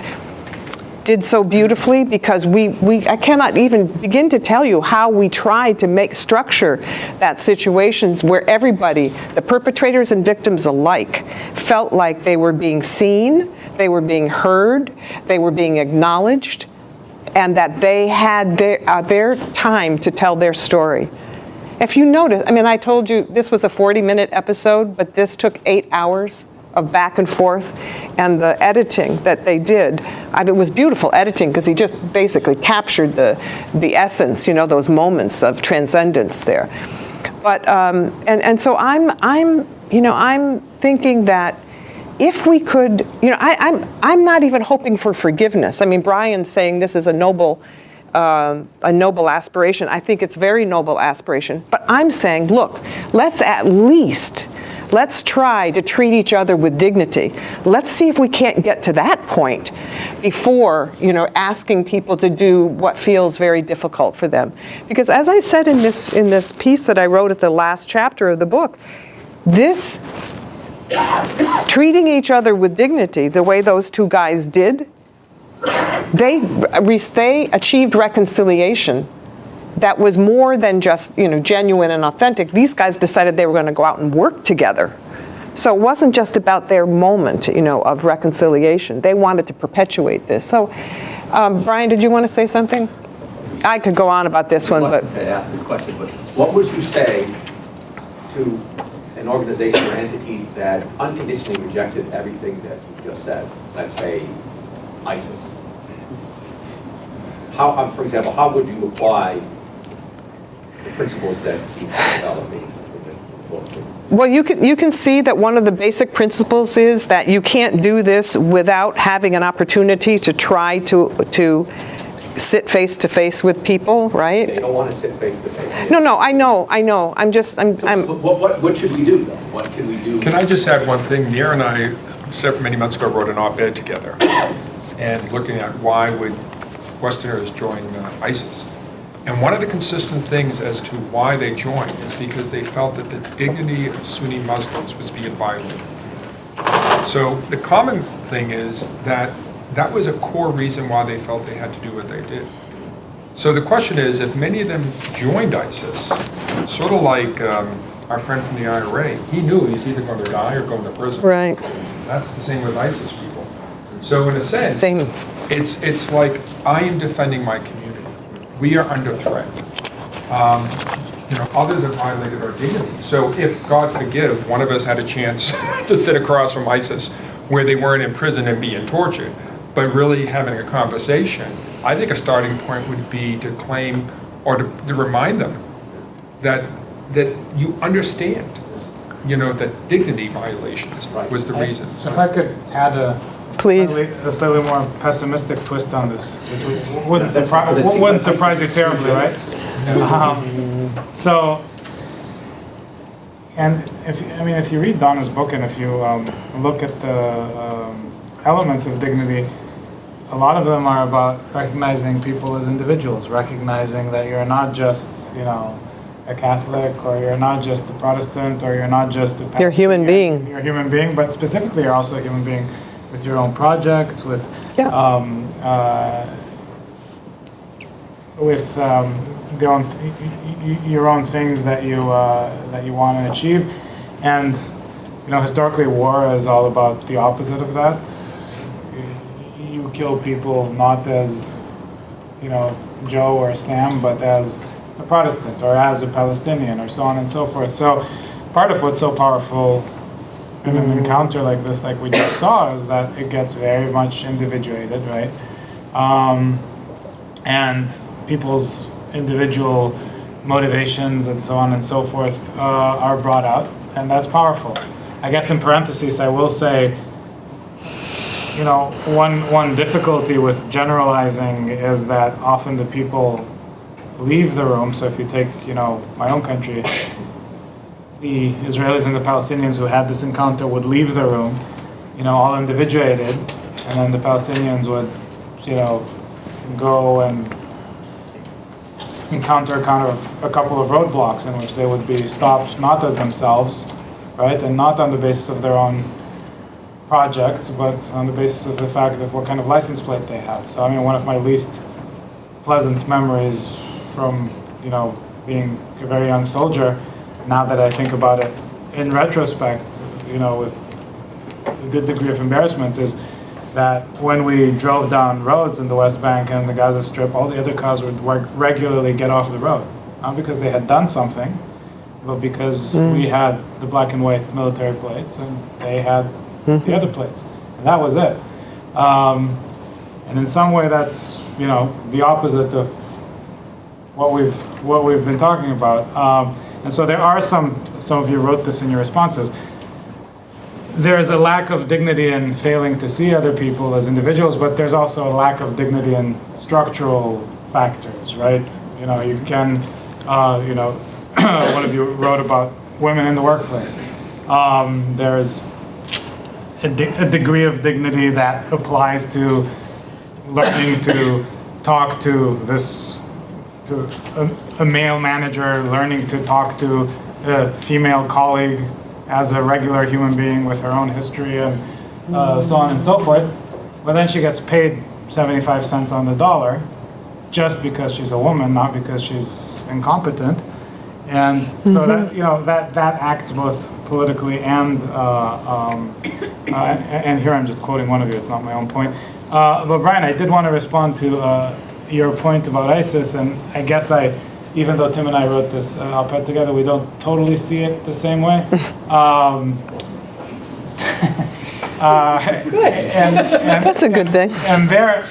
did so beautifully, because I cannot even begin to tell you how we tried to structure that situations where everybody, the perpetrators and victims alike, felt like they were being seen, they were being heard, they were being acknowledged, and that they had their time to tell their story. If you notice, I mean, I told you this was a 40-minute episode, but this took 8 hours of back and forth, and the editing that they did, it was beautiful editing, because he just basically captured the essence, those moments of transcendence there. But and so I'm thinking that if we could, I'm not even hoping for forgiveness. I mean, Brian's saying this is a noble aspiration. I think it's very noble aspiration. But I'm saying, look, let's try to treat each other with dignity. Let's see if we can't get to that point before, asking people to do what feels very difficult for them. Because as I said in this piece that I wrote at the last chapter of the book, this treating each other with dignity, the way those two guys did, they achieved reconciliation that was more than just, genuine and authentic. These guys decided they were going to go out and work together. So it wasn't just about their moment, of reconciliation. They wanted to perpetuate this. So, Brian, did you want to say something? I could go on about this one, but I asked this question, but what would you say to an organization or entity that unconditionally rejected everything that you just said? Let's say ISIS. For example, how would you apply the principles that you developed in the book? Well, you can see that one of the basic principles is that you can't do this without having an opportunity to try to sit face to face with people, right? They don't want to sit face to face. No, I know. I'm. What should we do, though? What can we do? Can I just add one thing? Nir and I, many months ago, wrote an op-ed together, and looking at why would Westerners join ISIS. And one of the consistent things as to why they joined is because they felt that the dignity of Sunni Muslims was being violated. So the common thing is that was a core reason why they felt they had to do what they did. So the question is, if many of them joined ISIS, sort of like our friend from the IRA, he knew he's either going to die or going to prison. Right. That's the same with ISIS people. So in a sense, it's like I am defending my community. We are under threat. Others have violated our dignity. So if, God forgive, one of us had a chance to sit across from ISIS where they weren't in prison and being tortured, but really having a conversation, I think a starting point would be to claim or to remind them that you understand, that dignity violations was the reason. If I could add a slightly more pessimistic twist on this, which wouldn't surprise you terribly, right? If you read Donna's book and if you look at the elements of dignity, a lot of them are about recognizing people as individuals, recognizing that you're not just, a Catholic, or you're not just a Protestant, or you're not just a You're a human being. You're a human being, but specifically you're also a human being with your own projects, with your own things that you want to achieve, and historically war is all about the opposite of that. You kill people not as Joe or Sam, but as a Protestant or as a Palestinian or so on and so forth. So part of what's so powerful in an encounter like this, like we just saw, is that it gets very much individuated, right? and people's individual motivations and so on and so forth are brought out, and that's powerful. I guess in parentheses, I will say, one difficulty with generalizing is that often the people leave the room. So if you take, my own country, the Israelis and the Palestinians who had this encounter would leave the room, all individuated, and then the Palestinians would, go and encounter kind of a couple of roadblocks in which they would be stopped not as themselves, right, and not on the basis of their own projects, but on the basis of the fact of what kind of license plate they have. So one of my least pleasant memories from, being a very young soldier, now that I think about it in retrospect, with a good degree of embarrassment, is that when we drove down roads in the West Bank and the Gaza Strip, all the other cars would regularly get off the road. Not because they had done something, but because we had the black and white military plates and they had the other plates. And that was it. And in some way that's, the opposite of what we've been talking about. And so there are some of you wrote this in your responses. There is a lack of dignity in failing to see other people as individuals, but there's also a lack of dignity in structural factors, right? You can, one of you wrote about women in the workplace. There's a degree of dignity that applies to learning to talk to a male manager, learning to talk to a female colleague as a regular human being with her own history and so on and so forth. But then she gets paid 75 cents on the dollar just because she's a woman, not because she's incompetent. And so that acts both politically and here I'm just quoting one of you, it's not my own point. But Brian, I did want to respond to your point about ISIS, and I guess even though Tim and I wrote this op-ed together, we don't totally see it the same way. Good. And that's a good thing. And there,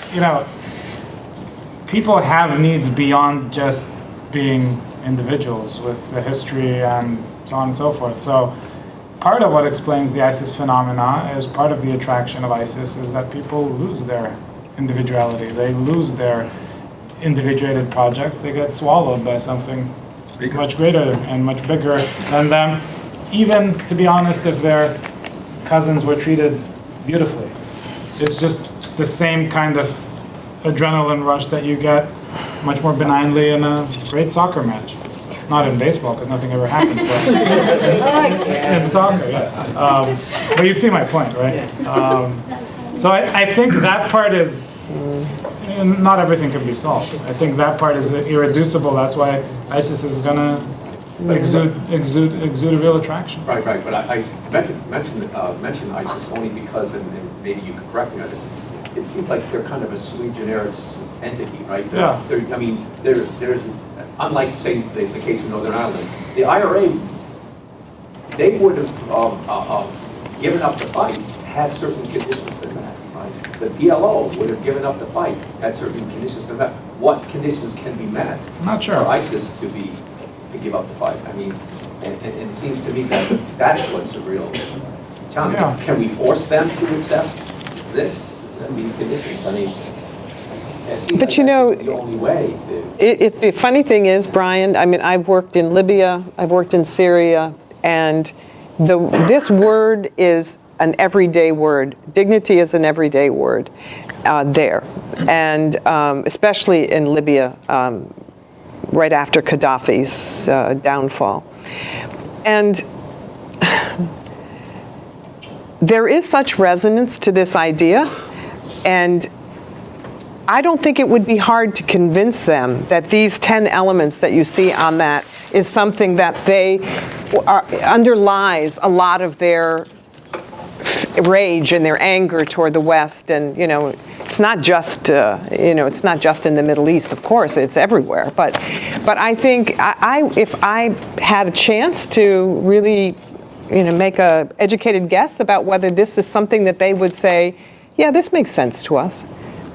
people have needs beyond just being individuals with a history and so on and so forth. So part of what explains the ISIS phenomena is part of the attraction of ISIS is that people lose their individuality. They lose their individuated projects. They get swallowed by something much greater and much bigger than them. Even, to be honest, if their cousins were treated beautifully. It's just the same kind of adrenaline rush that you get much more benignly in a great soccer match. Not in baseball, because nothing ever happens, but in soccer, yes. But you see my point, right? So I think that part is, not everything can be solved. I think that part is irreducible. That's why ISIS is going to exude a real attraction. Right, but I mentioned ISIS only because, and maybe you could correct me on this, it seems like they're kind of a sui generis entity, right? Yeah. There's, unlike, say, the case of Northern Ireland, the IRA, they would have given up the fight had certain conditions been met, right? The PLO would have given up the fight had certain conditions been met. What conditions can be met I'm not sure. for ISIS to give up the fight? I mean, and it seems to me that that's what's the real challenge. Yeah. Can we force them to accept these conditions? I mean, it seems But like you know, that's the only way to. The funny thing is, Brian, I mean, I've worked in Libya, I've worked in Syria, and this word is an everyday word. Dignity is an everyday word there. And especially in Libya, right after Gaddafi's downfall. And there is such resonance to this idea, and I don't think it would be hard to convince them that these 10 elements that you see on that is something that underlies a lot of their rage and their anger toward the West. And it's not just it's not just in the Middle East, of course, it's everywhere. But I think if I had a chance to really make a educated guess about whether this is something that they would say, yeah, this makes sense to us.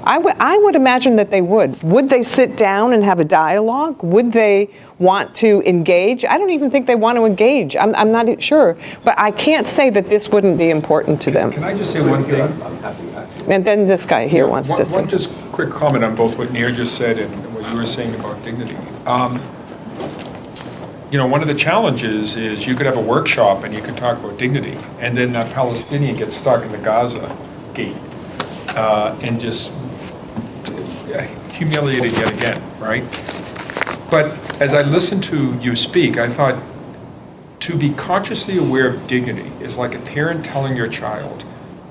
I would imagine that they would. Would they sit down and have a dialogue? Would they want to engage? I don't even think they want to engage. I'm not sure. But I can't say that this wouldn't be important to them. Can I just say one thing? I'm happy actually. And then this guy here wants to say. One just quick comment on both what Nir just said and what you were saying about dignity. You know, one of the challenges is you could have a workshop and you could talk about dignity, and then that Palestinian gets stuck in the Gaza gate and just humiliated yet again, right? But as I listened to you speak, I thought to be consciously aware of dignity is like a parent telling your child,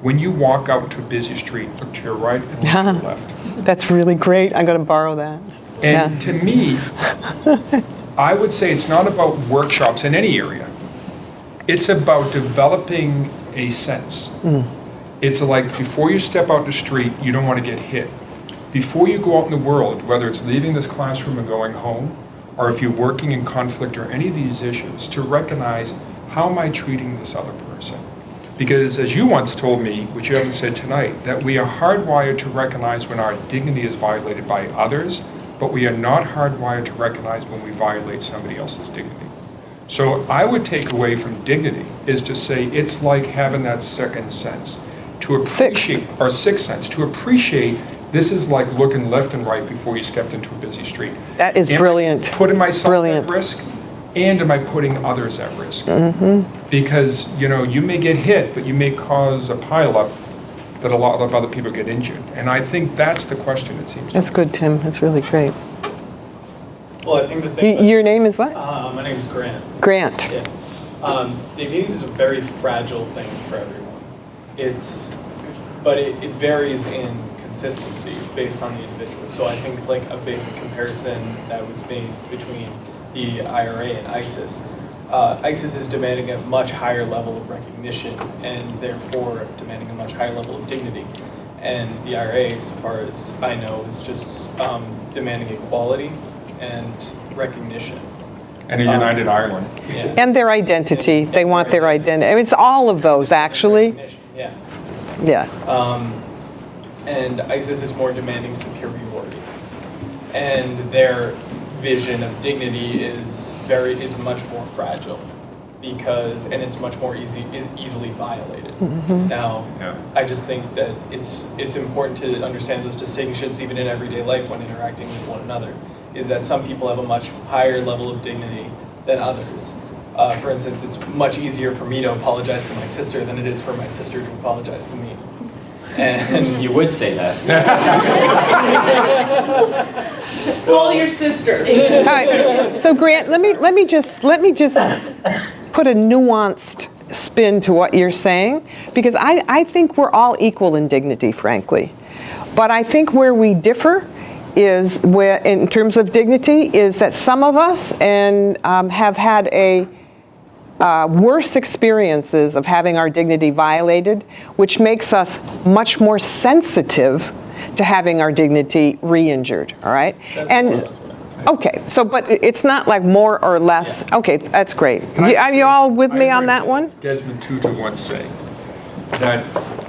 when you walk out to a busy street, look to your right and look to your left. That's really great. I'm going to borrow that. And to me, I would say it's not about workshops in any area. It's about developing a sense. It's like before you step out the street, you don't want to get hit. Before you go out in the world, whether it's leaving this classroom and going home, or if you're working in conflict or any of these issues, to recognize, how am I treating this other person? Because as you once told me, which you haven't said tonight, that we are hardwired to recognize when our dignity is violated by others, but we are not hardwired to recognize when we violate somebody else's dignity. So I would take away from dignity is to say it's like having that second sense, to appreciate, or sixth sense, to appreciate this is like looking left and right before you stepped into a busy street. That is brilliant. Am I putting myself Brilliant. at risk? And am I putting others at risk? Because, you know, you may get hit, but you may cause a pileup that a lot of other people get injured. And I think that's the question, it seems. That's good, Tim. That's really great. Well, I think the thing. Your name is what? My name is Grant. Grant. Yeah. Dignity is a very fragile thing for everyone. But it varies in consistency based on the individual. So I think like a big comparison that was made between the IRA and ISIS. ISIS is demanding a much higher level of recognition and therefore demanding a much higher level of dignity. And the IRA, so far as I know, is just demanding equality and recognition. And a united Ireland. Yeah. And their identity. They want their identity. It's all of those, actually. Yeah. Yeah. And ISIS is more demanding superiority. And their vision of dignity is much more fragile and it's much more easily violated. Now, I just think that it's important to understand those distinctions even in everyday life when interacting with one another, is that some people have a much higher level of dignity than others. For instance, it's much easier for me to apologize to my sister than it is for my sister to apologize to me. And you would say that. Call your sister. All right. So Grant, let me just put a nuanced spin to what you're saying, because I think we're all equal in dignity, frankly. But I think where we differ is in terms of dignity is that some of us have had worse experiences of having our dignity violated, which makes us much more sensitive to having our dignity re-injured, all right? Okay, so, but it's not like more or less. Yeah. Okay, that's great. Are you all with me on that one? Desmond Tutu once said that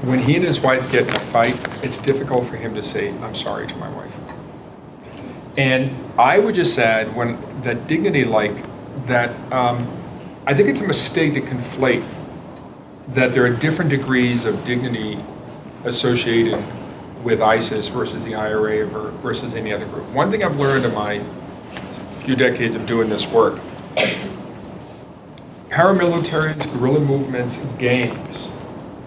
when he and his wife get in a fight, it's difficult for him to say, I'm sorry to my wife. And I would just add, when that dignity like that, I think it's a mistake to conflate that there are different degrees of dignity associated with ISIS versus the IRA versus any other group. One thing I've learned in my few decades of doing this work, paramilitaries, guerrilla movements, gangs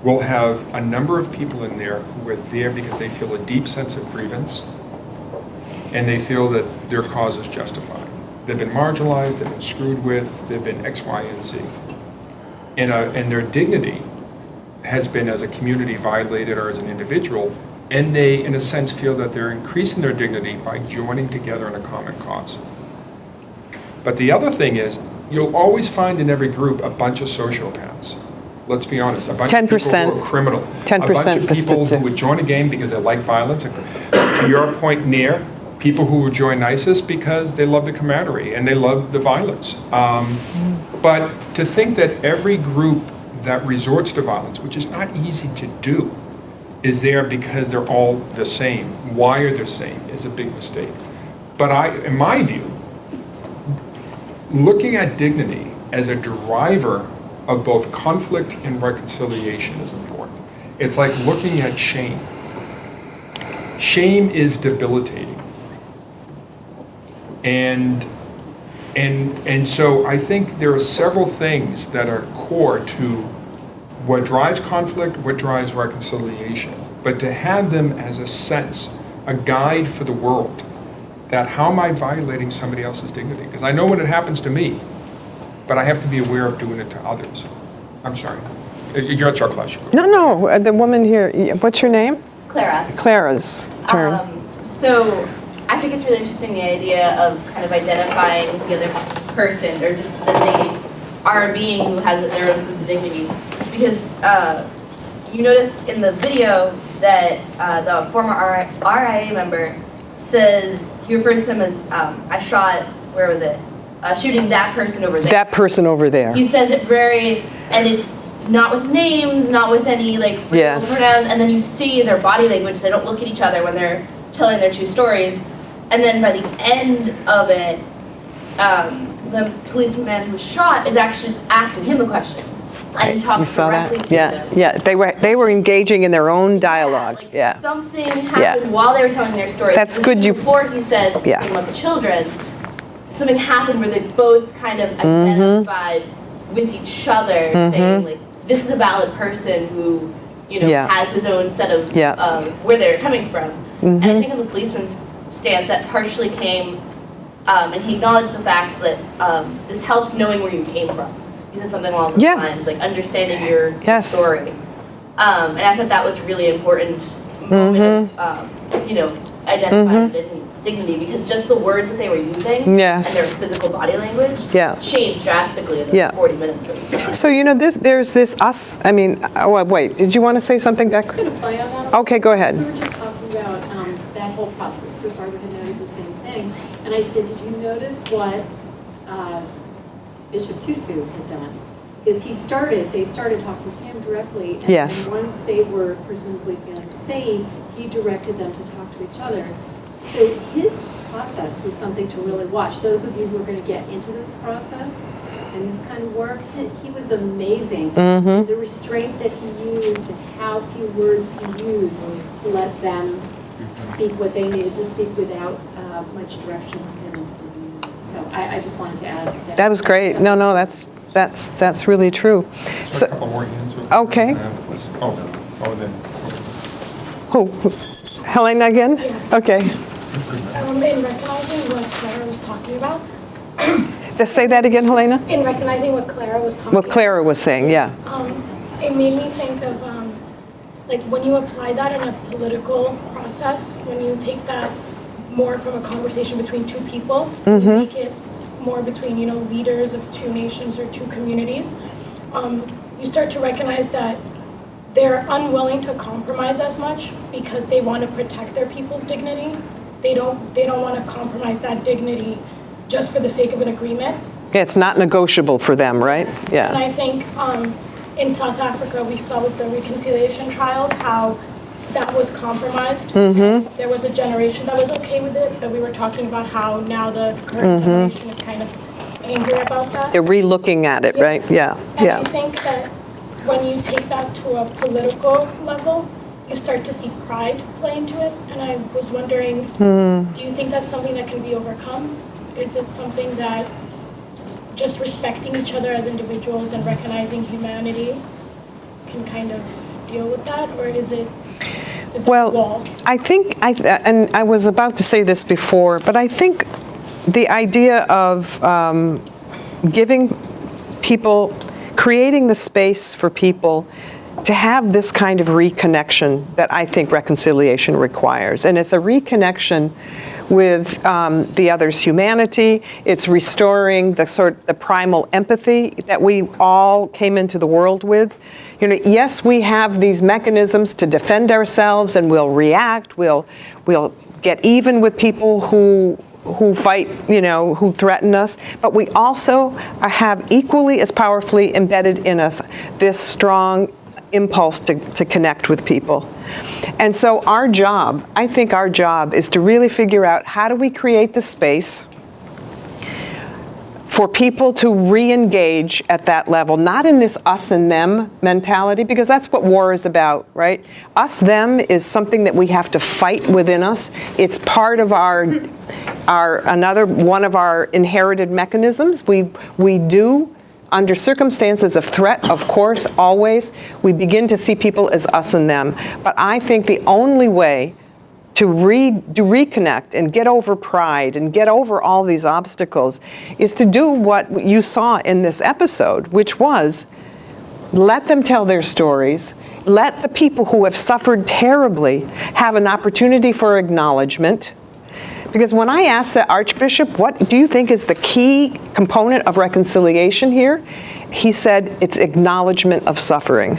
will have a number of people in there who are there because they feel a deep sense of grievance and they feel that their cause is justified. They've been marginalized, they've been screwed with, they've been X, Y, and Z. And their dignity has been as a community violated or as an individual, and they, in a sense, feel that they're increasing their dignity by joining together in a common cause. But the other thing is, you'll always find in every group a bunch of sociopaths. Let's be honest, a bunch of people who are criminal. 10% a bunch of people who would join a gang because they like violence. To your point, Nir, people who would join ISIS because they love the camaraderie and they love the violence. But to think that every group that resorts to violence, which is not easy to do, is there because they're all the same. Why are they the same is a big mistake. But in my view, looking at dignity as a driver of both conflict and reconciliation is important. It's like looking at shame. Shame is debilitating. And so I think there are several things that are core to what drives conflict, what drives reconciliation. But to have them as a sense, a guide for the world, that how am I violating somebody else's dignity? Because I know when it happens to me, but I have to be aware of doing it to others. I'm sorry. You're at your class. No, the woman here, what's your name? Clara. Clara's turn. So I think it's really interesting, the idea of kind of identifying the other person, or just that they are a being who has their own sense of dignity. Because you noticed in the video that the former RIA member says, he refers to him as, I shot, where was it? Shooting that person over there. That person over there. He says it and it's not with names, not with any like Yes. pronouns, and then you see their body language, they don't look at each other when they're telling their two stories. And then by the end of it, the policeman who was shot is actually asking him the questions. And he talks You saw directly that? to Yeah, them. yeah. They were engaging in their own dialogue. Like Yeah. something happened while they were telling their story. That's good you- Before he said something about the children, something happened where they both kind of identified with each other, saying like, this is a valid person who, has his own set of where they're coming from. And I think on the policeman's stance, that partially came, and he acknowledged the fact that this helps knowing where you came from. He said something along those lines, like understanding your story. And I thought that was really important moment of, identifying dignity, because just the words that they were using and their physical body language changed drastically in the 40 minutes of the So there's this us. I mean, wait. Did you want to say something, Beck? I'm just going to play on that. Okay, go ahead. We were just talking about that whole process. Because Barbara had noted the same thing, and I said, did you notice what Bishop Tutu had done? Because they started talking to him directly, and then once they were presumably feeling safe, he directed them to talk to each other. So his process was something to really watch. Those of you who are going to get into this process and this kind of work, he was amazing. The restraint that he used and how few words he used to let them speak what they needed to speak without much direction from him into the community. So I just wanted to add that. That was great. No, that's really true. So, A couple more hands. Okay. Then. Who? Helena again? Yeah. Okay. In recognizing what Clara was talking about. Just say that again, Helena. In recognizing what Clara was talking What Clara was saying, it made me think of like when you apply that in a political process, when you take that more from a conversation between two people, you make it more between leaders of two nations or two communities. You start to recognize that they're unwilling to compromise as much because they want to protect their people's dignity. They don't want to compromise that dignity just for the sake of an agreement. it's not negotiable for them, right? Yeah. And I think in South Africa, we saw with the reconciliation trials how that was compromised. There was a generation that was okay with it, but we were talking about how now the current generation is kind of angry about that. They're re-looking at it, right? Yeah. And I think that when you take that to a political level, you start to see pride play into it. And I was wondering, do you think that's something that can be overcome? Is it something that just respecting each other as individuals and recognizing humanity can kind of deal with that? Or is that a wall? I think, and I was about to say this before, but I think the idea of giving people, creating the space for people to have this kind of reconnection that I think reconciliation requires. And it's a reconnection with the other's humanity. It's restoring the primal empathy that we all came into the world with. Yes, we have these mechanisms to defend ourselves, and we'll react. We'll get even with people who fight, who threaten us. But we also have equally as powerfully embedded in us this strong impulse to connect with people. And so our job, I think our job is to really figure out how do we create the space for people to re-engage at that level, not in this us and them mentality, because that's what war is about, right? Us, them is something that we have to fight within us. It's part of another one of our inherited mechanisms. We do, under circumstances of threat, of course, always, we begin to see people as us and them. But I think the only way to reconnect and get over pride and get over all these obstacles is to do what you saw in this episode, which was let them tell their stories, let the people who have suffered terribly have an opportunity for acknowledgement. Because when I asked the Archbishop, what do you think is the key component of reconciliation here? He said it's acknowledgement of suffering.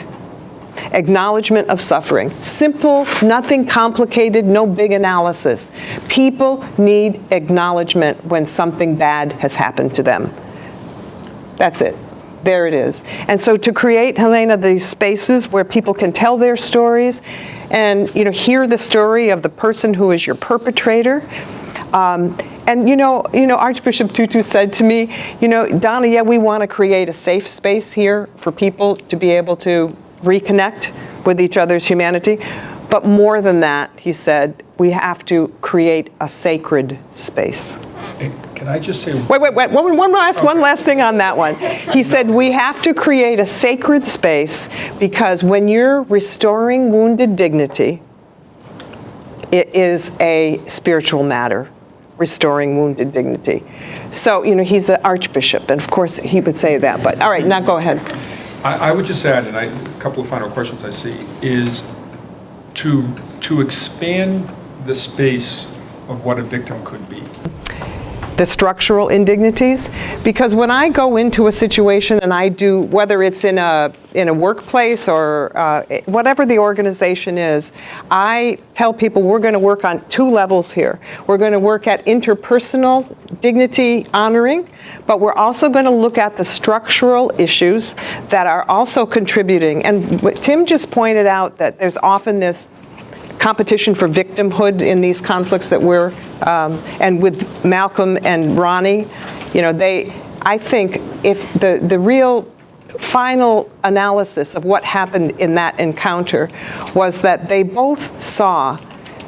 Acknowledgement of suffering. Simple, nothing complicated, no big analysis. People need acknowledgement when something bad has happened to them. That's it. There it is. And so to create, Helena, these spaces where people can tell their stories and hear the story of the person who is your perpetrator. And Archbishop Tutu said to me, Donna, yeah, we want to create a safe space here for people to be able to reconnect with each other's humanity. But more than that, he said, we have to create a sacred space. Hey, can I just say... Wait. One last thing on that one. He said, we have to create a sacred space because when you're restoring wounded dignity, it is a spiritual matter, restoring wounded dignity. So, he's an archbishop, and of course he would say that. But all right, now go ahead. I would just add, and a couple of final questions I see, is to expand the space of what a victim could be. The structural indignities, because when I go into a situation and I do, whether it's in a workplace or whatever the organization is, I tell people we're going to work on two levels here. We're going to work at interpersonal dignity honoring, but we're also going to look at the structural issues that are also contributing. And Tim just pointed out that there's often this competition for victimhood in these conflicts that we're, and with Malcolm and Ronnie, I think if the real final analysis of what happened in that encounter was that they both saw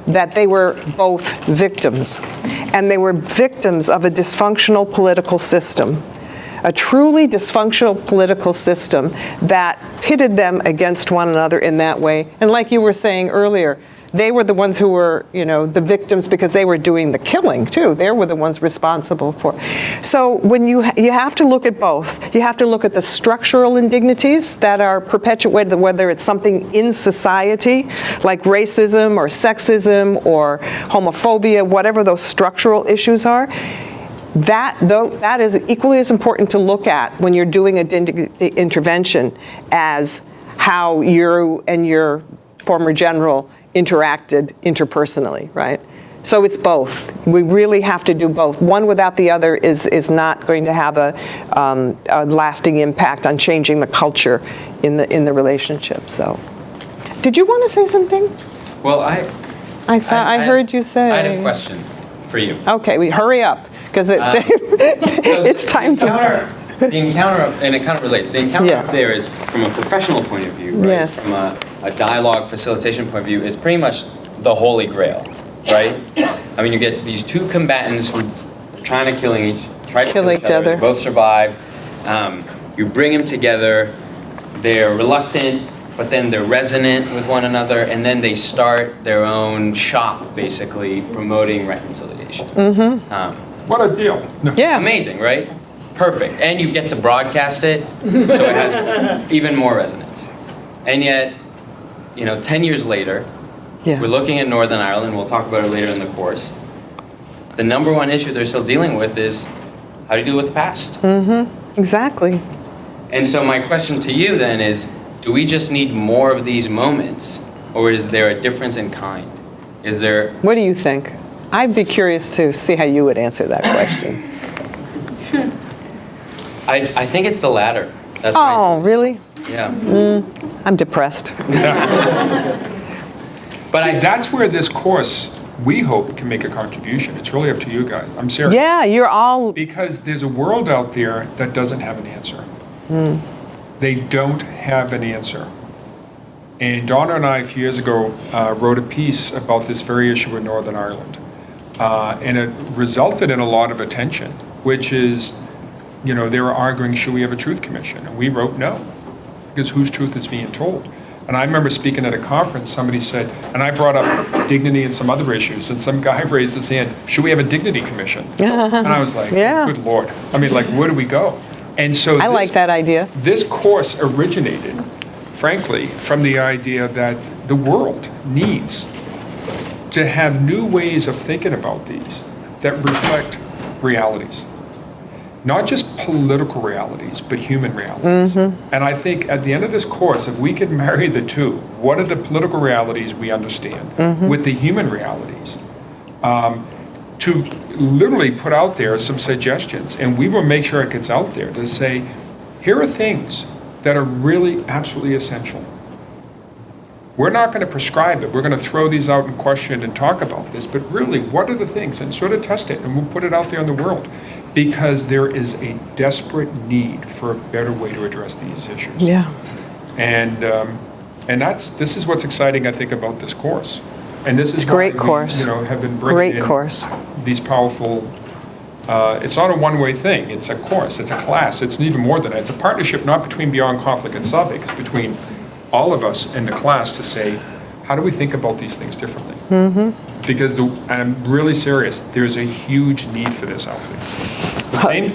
that they were both victims, and they were victims of a dysfunctional political system, a truly dysfunctional political system that pitted them against one another in that way. And like you were saying earlier, they were the ones who were, the victims because they were doing the killing too. They were the ones responsible for. So when you have to look at both. You have to look at the structural indignities that are perpetuated, whether it's something in society like racism or sexism or homophobia, whatever those structural issues are. That is equally as important to look at when you're doing a dignity intervention as how you and your former general interacted interpersonally, right? So it's both. We really have to do both. One without the other is not going to have a lasting impact on changing the culture in the relationship. So, did you want to say something? Well, I heard you say. I had a question for you. Okay, we hurry up because it's time to. The encounter, and it kind of relates, the encounter up there is from a professional point of view, right? Yes. From a dialogue facilitation point of view, is pretty much the holy grail, right? I mean, you get these two combatants who are trying to kill each other. They both survive. You bring them together. They're reluctant, but then they're resonant with one another, and then they start their own shop, basically, promoting reconciliation. Mm-hmm. What a deal. Yeah. Amazing, right? Perfect. And you get to broadcast it, so it has even more resonance. And yet, 10 years later, we're looking at Northern Ireland. We'll talk about it later in the course. The number one issue they're still dealing with is how do you deal with the past? Mm-hmm. Exactly. And so my question to you then is, do we just need more of these moments, or is there a difference in kind? Is there... What do you think? I'd be curious to see how you would answer that question. I think it's the latter. That's Oh, really? Yeah. I'm depressed. But that's where this course, we hope, can make a contribution. It's really up to you guys. I'm serious. Yeah, you're all. Because there's a world out there that doesn't have an answer. They don't have an answer. And Donna and I, a few years ago, wrote a piece about this very issue in Northern Ireland. And it resulted in a lot of attention, which is, they were arguing, should we have a truth commission? And we wrote no, because whose truth is being told? And I remember speaking at a conference, somebody said, and I brought up dignity and some other issues, and some guy raised his hand, should we have a dignity commission? And I was like, good Lord. I mean, like, where do we go? And so I like that idea. This course originated, frankly, from the idea that the world needs to have new ways of thinking about these that reflect realities. Not just political realities, but human realities. And I think at the end of this course, if we could marry the two, what are the political realities we understand with the human realities, to literally put out there some suggestions, and we will make sure it gets out there to say, here are things that are really absolutely essential. We're not going to prescribe it. We're going to throw these out and question and talk about this, but really, what are the things? And sort of test it, and we'll put it out there in the world. Because there is a desperate need for a better way to address these issues. Yeah. And this is what's exciting, I think, about this course. And this is great why we, course. Have been bringing in course. These powerful. It's not a one-way thing. It's a course. It's a class. It's even more than that. It's a partnership, not between Beyond Conflict and Suffolk. It's between all of us in the class to say, how do we think about these things differently? Because and I'm really serious. There's a huge need for this out there.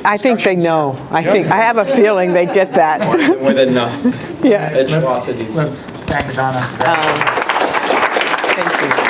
I think they know. I have a feeling they get that. More than enough. Yeah. Let's thank Donna. Thank you.